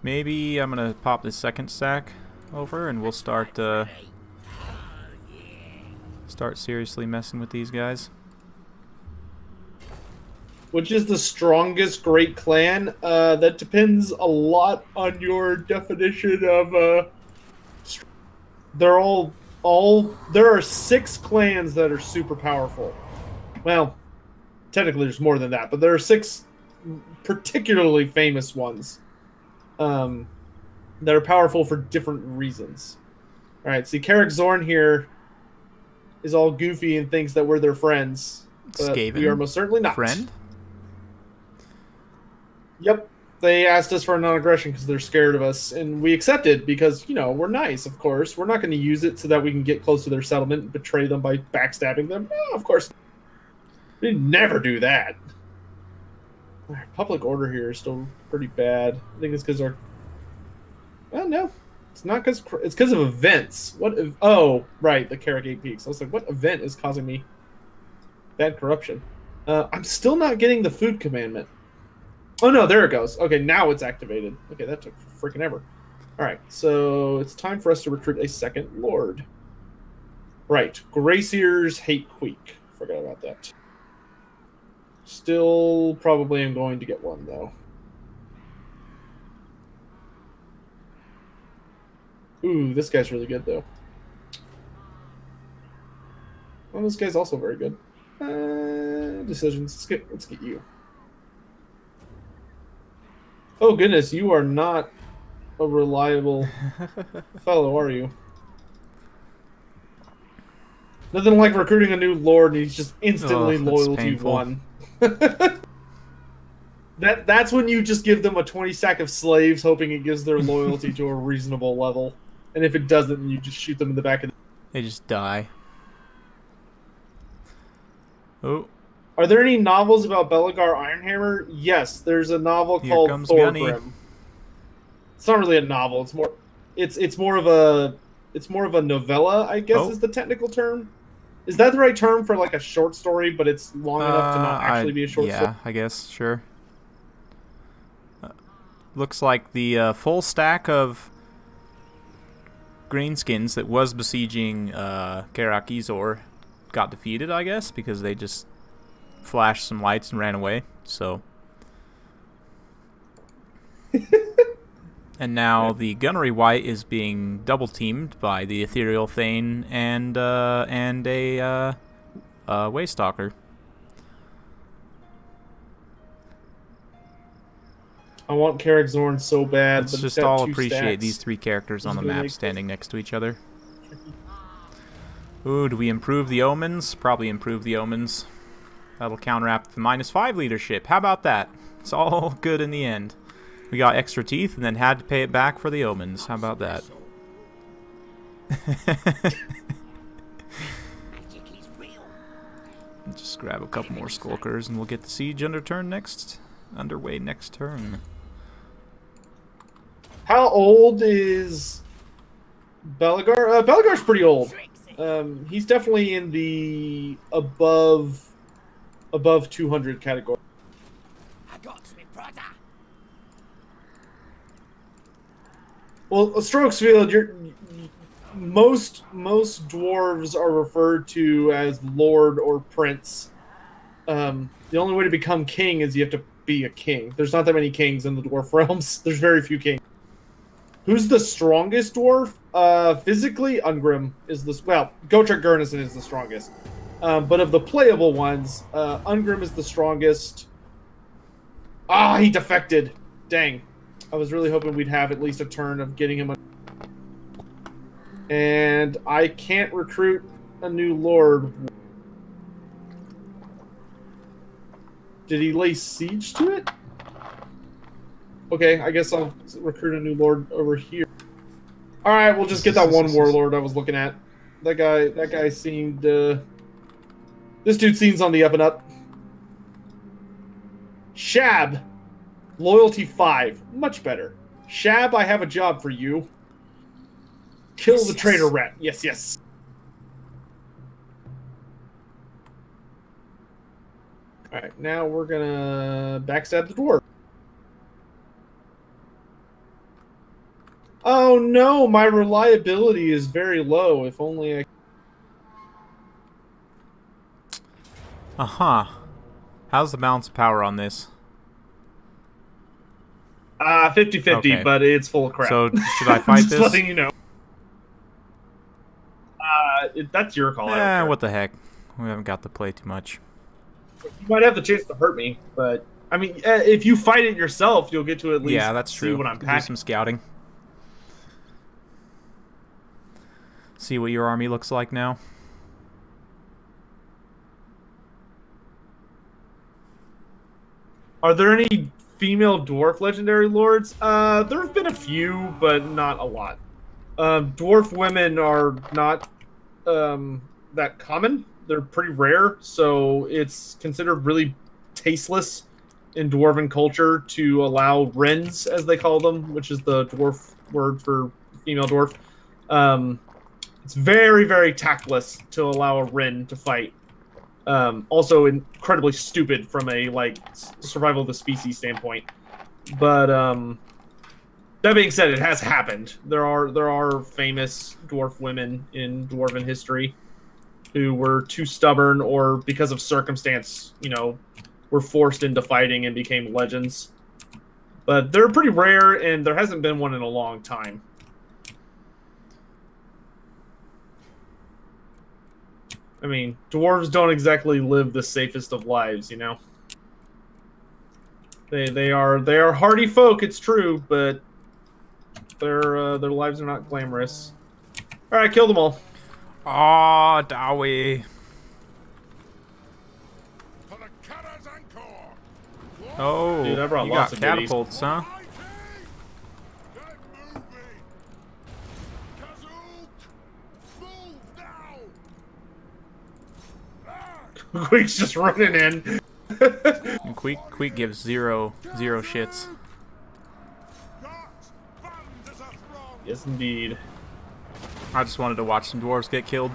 Maybe I'm gonna pop this second stack over, and we'll start seriously messing with these guys. Which is the strongest great clan? That depends a lot on your definition of. There are 6 clans that are super powerful. Well, technically there's more than that, but there are 6 particularly famous ones that are powerful for different reasons. All right, see, KARAK Zorn here is all goofy and thinks that we're their friends. But Skaven? we are most certainly not. Friend? Yep. They asked us for a non-aggression because they're scared of us, and we accepted because, you know, we're nice, of course. We're not going to use it so that we can get close to their settlement and betray them by backstabbing them. No, of course. We'd never do that. Our public order here is still pretty bad. I think it's because our... Well, no. It's not because... It's because of events. What... Oh, right, the KARAK 8 Peaks. I was like, what event is causing me bad corruption? I'm still not getting the food commandment. Oh, no, there it goes. Okay, now it's activated. Okay, that took freaking ever. All right, so it's time for us to recruit a second lord. Right, Gracier's Hate Queek. Forgot about that. Still probably am going to get one, though. Ooh, this guy's really good, though. Well, this guy's also very good. Decisions. Let's get you. Oh, goodness, you are not a reliable fellow, are you? Nothing like recruiting a new lord and he's just instantly loyalty one. That's when you just give them a 20 stack of slaves hoping it gives their loyalty to a reasonable level. And if it doesn't, you just shoot them in the back of the... They just die. Oh. Are there any novels about Belagar Ironhammer? Yes, there's a novel called Thorgrim. It's not really a novel. It's more of a novella, I guess is the technical term. Is that the right term for like a short story, but it's long enough to not actually be a short story? Yeah, I guess, sure. Looks like the full stack of greenskins that was besieging KARAK Izor got defeated, I guess, because they just flashed some lights and ran away. So, and now the Gunnery White is being double teamed by the Ethereal Thane and a Waystalker. I want KARAK Zorn so bad. Let's but just it's got all 2 appreciate stats. these 3 characters on the It's gonna map make- standing next to each other. Ooh, do we improve the omens? Probably improve the omens. That'll counteract the -5 leadership. How about that? It's all good in the end. We got extra teeth and then had to pay it back for the omens. How about that? Magic is real. Just grab a couple more skulkers and we'll get the siege underway next turn. How old is Belagar? Belagar's pretty old. He's definitely in the above 200 category. I got me brother. Well, Strokesfield, most dwarves are referred to as lord or prince. The only way to become king is you have to be a king. There's not that many kings in the dwarf realms. There's very few kings. Who's the strongest dwarf? Physically, Ungrim is the... Well, Gotrek Gurnison is the strongest. But of the playable ones, Ungrim is the strongest. Ah, he defected. Dang. I was really hoping we'd have at least a turn of getting him... And I can't recruit a new lord. Did he lay siege to it? Okay, I guess I'll recruit a new lord over here. All right, we'll just get that one warlord I was looking at. That guy seemed. This dude seems on the up and up. Shab, loyalty 5, much better. Shab, I have a job for you. Kill the traitor rat. Yes, yes. All right, now we're gonna backstab the dwarf. Oh no, my reliability is very low. If only I... Uh-huh. How's the balance of power on this? 50-50, Okay. but it's full of crap. So, should I fight Just this? letting you know. That's your call. I don't care. What the heck. We haven't got to play too much. You might have the chance to hurt me, but... I mean, if you fight it yourself, you'll get to at least Yeah, that's see true. what I'm Do packing. some scouting. See what your army looks like now. Are there any female dwarf legendary lords? There have been a few, but not a lot. Dwarf women are not that common. They're pretty rare, so it's considered really tasteless in dwarven culture to allow wrens, as they call them, which is the dwarf word for female dwarf. It's very, very tactless to allow a wren to fight. Also incredibly stupid from a survival of the species standpoint. But that being said, it has happened. There are famous dwarf women in dwarven history who were too stubborn or because of circumstance, were forced into fighting and became legends. But they're pretty rare, and there hasn't been one in a long time. I mean, dwarves don't exactly live the safest of lives, They are hardy folk, it's true, but their lives are not glamorous. All right, kill them all. Ah, Dowie. For the Cutter's Encore! Oh, Dude, I brought you lots got of goodies. catapults, huh? Get moving! Kazook! Move now! Queek's just running in. And Queek gives zero shits. Yes, indeed. I just wanted to watch some dwarves get killed.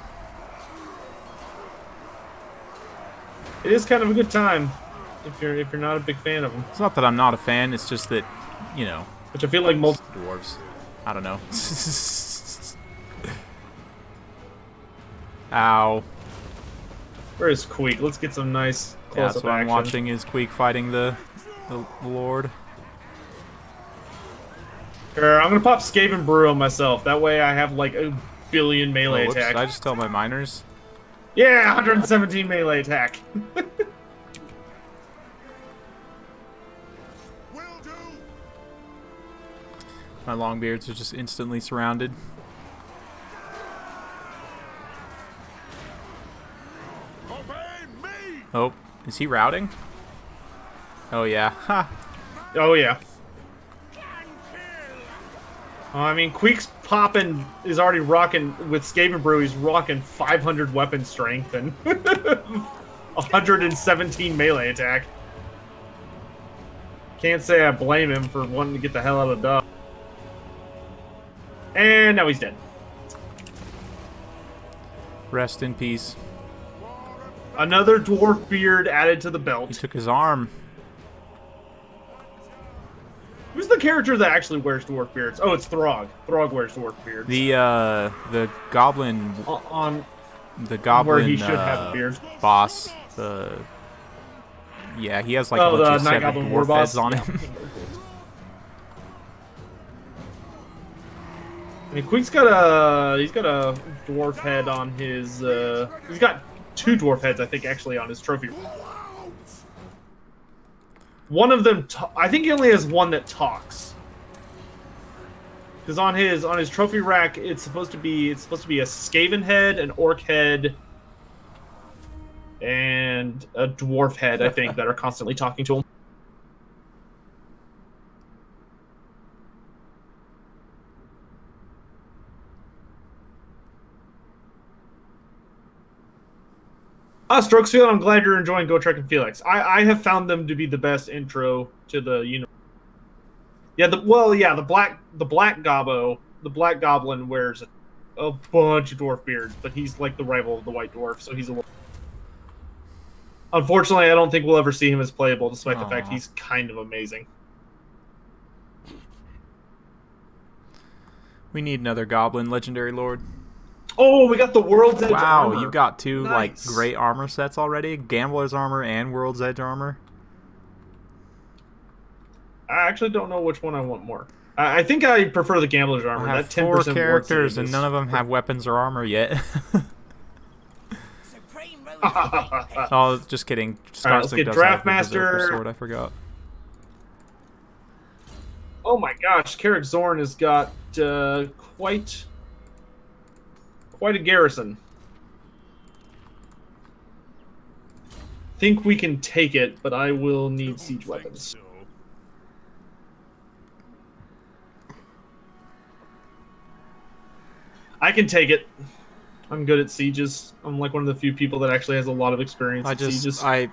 It is kind of a good time if you're not a big fan of them. It's not that I'm not a fan, it's just that, Which I feel like most. dwarves. I don't know. Ow. Where is Queek? Let's get some nice Yeah, close-up that's what I'm action. watching is Queek fighting the Lord. Here, I'm gonna pop Skaven Brew on myself. That way I have like a billion melee Whoops, attack. did I just tell my miners? Yeah, 117 melee attack. Will do! My Longbeards are just instantly surrounded. Obey me! Oh, is he routing? Oh yeah. Ha! Oh yeah. I mean, Queek's popping is already rocking with Skaven Brew. He's rocking 500 weapon strength and 117 melee attack. Can't say I blame him for wanting to get the hell out of the dub. And now he's dead. Rest in peace. Another dwarf beard added to the He belt. took his arm. Who's the character that actually wears dwarf beards? Oh, it's Throg. Throg wears dwarf beards. The goblin On the goblin where he should have a beard. boss. Yeah, he has like a Oh, bunch the of Night 7 Goblin dwarf War Boss? heads on Yeah. him. I mean, Queek's got a dwarf head on his. He's got 2 dwarf heads, I think, actually, on his trophy. One of them, I think, he only has one that talks. Because on his trophy rack, it's supposed to be a Skaven head, an orc head, and a dwarf head, I think, that are constantly talking to him. Strokesfield, I'm glad you're enjoying Go Trek and Felix. I have found them to be the best intro to the universe. Yeah, the Black Goblin wears a bunch of dwarf beards, but he's like the rival of the White Dwarf, so he's a little... Unfortunately, I don't think we'll ever see him as playable, despite the fact he's kind of amazing. We need another goblin, legendary lord. Oh, we got the World's Edge Wow, armor. you've got 2 like Nice. great armor sets already. Gambler's armor and World's Edge armor. I actually don't know which one I want more. I think I prefer the Gambler's armor. I have That 10% 4 more characters save and is- none of them have weapons or armor yet. Supreme Road. Oh, just kidding. All right, let's Skarsnik get does Draft have the Berserker Master. sword, I forgot. Oh my gosh, KARAK Zorn has got quite a garrison. Think we can take it, but I will need siege weapons. I can take it. I'm good at sieges. I'm like one of the few people that actually has a lot of experience at sieges. I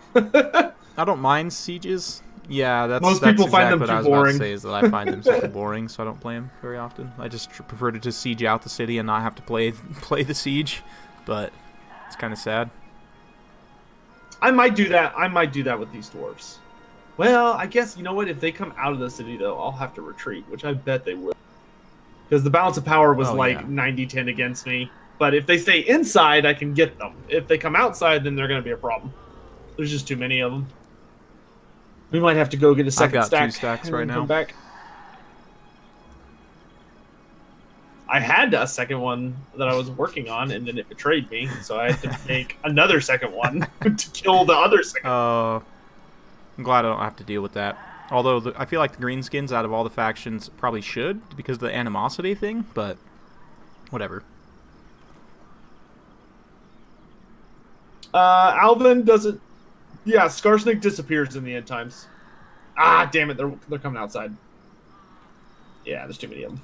don't mind sieges. Yeah, that's Most that's people find exactly them what too I was boring. about to say is that I find them super boring, so I don't play them very often. I just prefer to just siege out the city and not have to play the siege, but it's kind of sad. I might do that. I might do that with these dwarves. Well, I guess, you know what? If they come out of the city, though, I'll have to retreat, which I bet they will. Because the balance of power was Oh, like yeah. 90-10 against me. But if they stay inside, I can get them. If they come outside, then they're going to be a problem. There's just too many of them. We might have to go get a second got stack. 2 stacks and right then now. Come back. I had a second one that I was working on, and then it betrayed me, so I had to make another second one to kill the other second. I'm glad I don't have to deal with that. Although I feel like the greenskins out of all the factions probably should because of the animosity thing, but whatever. Alvin doesn't. Yeah, Skarsnik disappears in the end times. Ah, damn it! They're coming outside. Yeah, there's too many of them.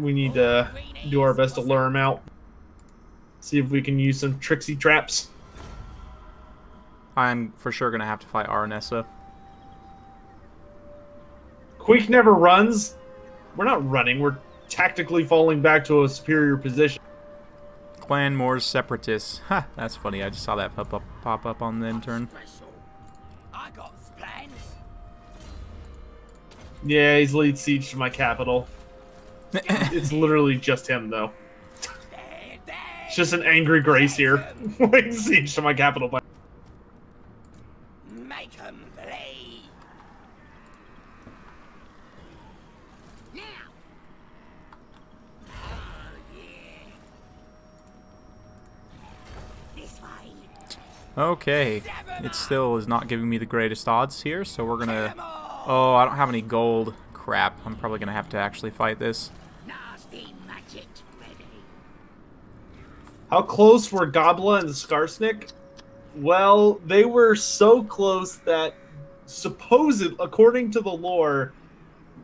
We need to do our best to lure them out. See if we can use some tricksy traps. I'm for sure gonna have to fight Aranessa. Queek never runs. We're not running. We're tactically falling back to a superior position. Clan Moors Separatists. Ha, that's funny. I just saw that pop up on the intern. Special. I got plans. Yeah, he's lead siege to my capital. It's literally just him, though. It's just an angry Grace here. Lead siege to my capital. Make 'em bleed. Now. Oh, yeah. This way. Okay, it still is not giving me the greatest odds here, so we're gonna Oh, I don't have any gold. Crap. I'm probably going to have to actually fight this. Nasty magic's ready. How close were Gobla and Skarsnik? Well, they were so close that according to the lore,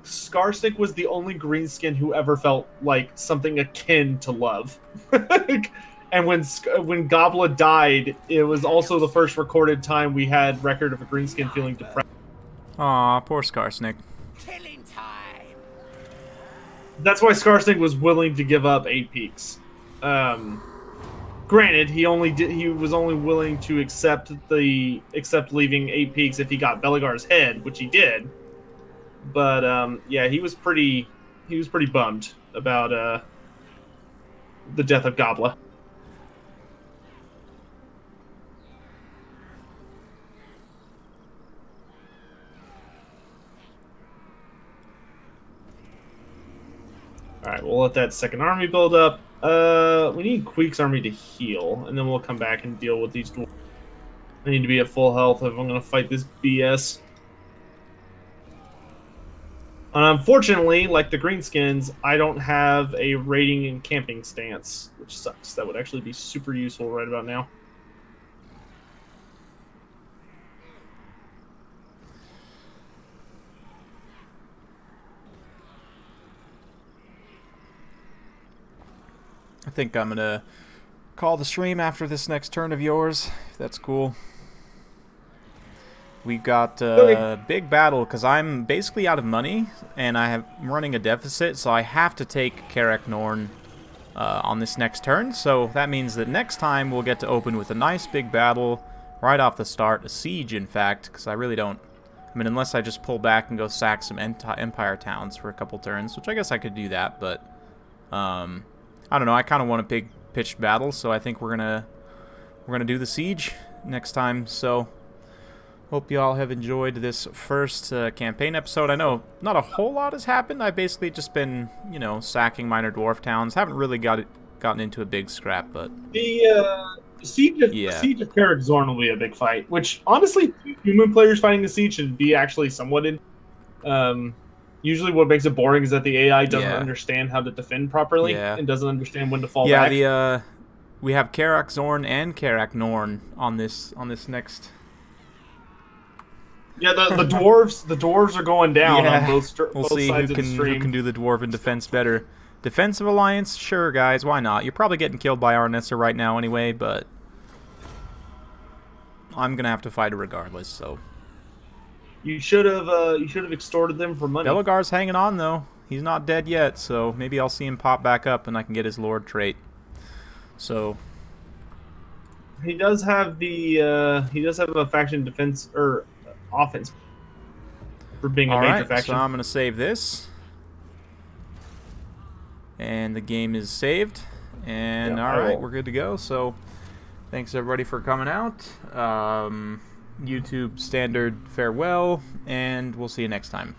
Skarsnik was the only greenskin who ever felt like something akin to love. And when Gobla died, it was also the first recorded time we had record of a greenskin feeling depressed. Aw, poor Skarsnik. Killing time. That's why Skarsnik was willing to give up 8 peaks. Granted, he was only willing to accept leaving 8 peaks if he got Beligar's head, which he did. But yeah, he was pretty bummed about the death of Gobla. All right, we'll let that second army build up. We need Queek's army to heal, and then we'll come back and deal with these dwarves. I need to be at full health if I'm going to fight this BS. Unfortunately, like the Greenskins, I don't have a raiding and camping stance, which sucks. That would actually be super useful right about now. I think I'm going to call the stream after this next turn of yours, if that's cool. We got a big battle because I'm basically out of money and I'm running a deficit, so I have to take KARAK Norn on this next turn. So that means that next time we'll get to open with a nice big battle right off the start, a siege in fact, because I really don't, I mean, unless I just pull back and go sack some Empire towns for a couple turns, which I guess I could do that, but I don't know. I kind of want a big pitched battle, so I think we're gonna do the siege next time. So hope you all have enjoyed this first campaign episode. I know not a whole lot has happened. I've basically just been, you know, sacking minor dwarf towns. Haven't really gotten into a big scrap, but the siege of KARAK Zorn will be a big fight. Which honestly, human players fighting the siege should be actually somewhat in. Usually what makes it boring is that the AI doesn't understand how to defend properly and doesn't understand when to fall back. Yeah, we have KARAK Zorn and KARAK Norn on this next. Yeah, the dwarves are going down on both we'll see sides of the stream. Who can do the dwarven defense better. Defensive alliance, sure guys, why not? You're probably getting killed by Arnessa right now anyway, but I'm gonna have to fight it regardless, so. You should have extorted them for money. Beligar's hanging on though. He's not dead yet, so maybe I'll see him pop back up and I can get his Lord trait. So he does have a faction defense or offense for being a major faction. So I'm gonna save this. And the game is saved. And alright, we're good to go. So thanks everybody for coming out. YouTube standard farewell, and we'll see you next time.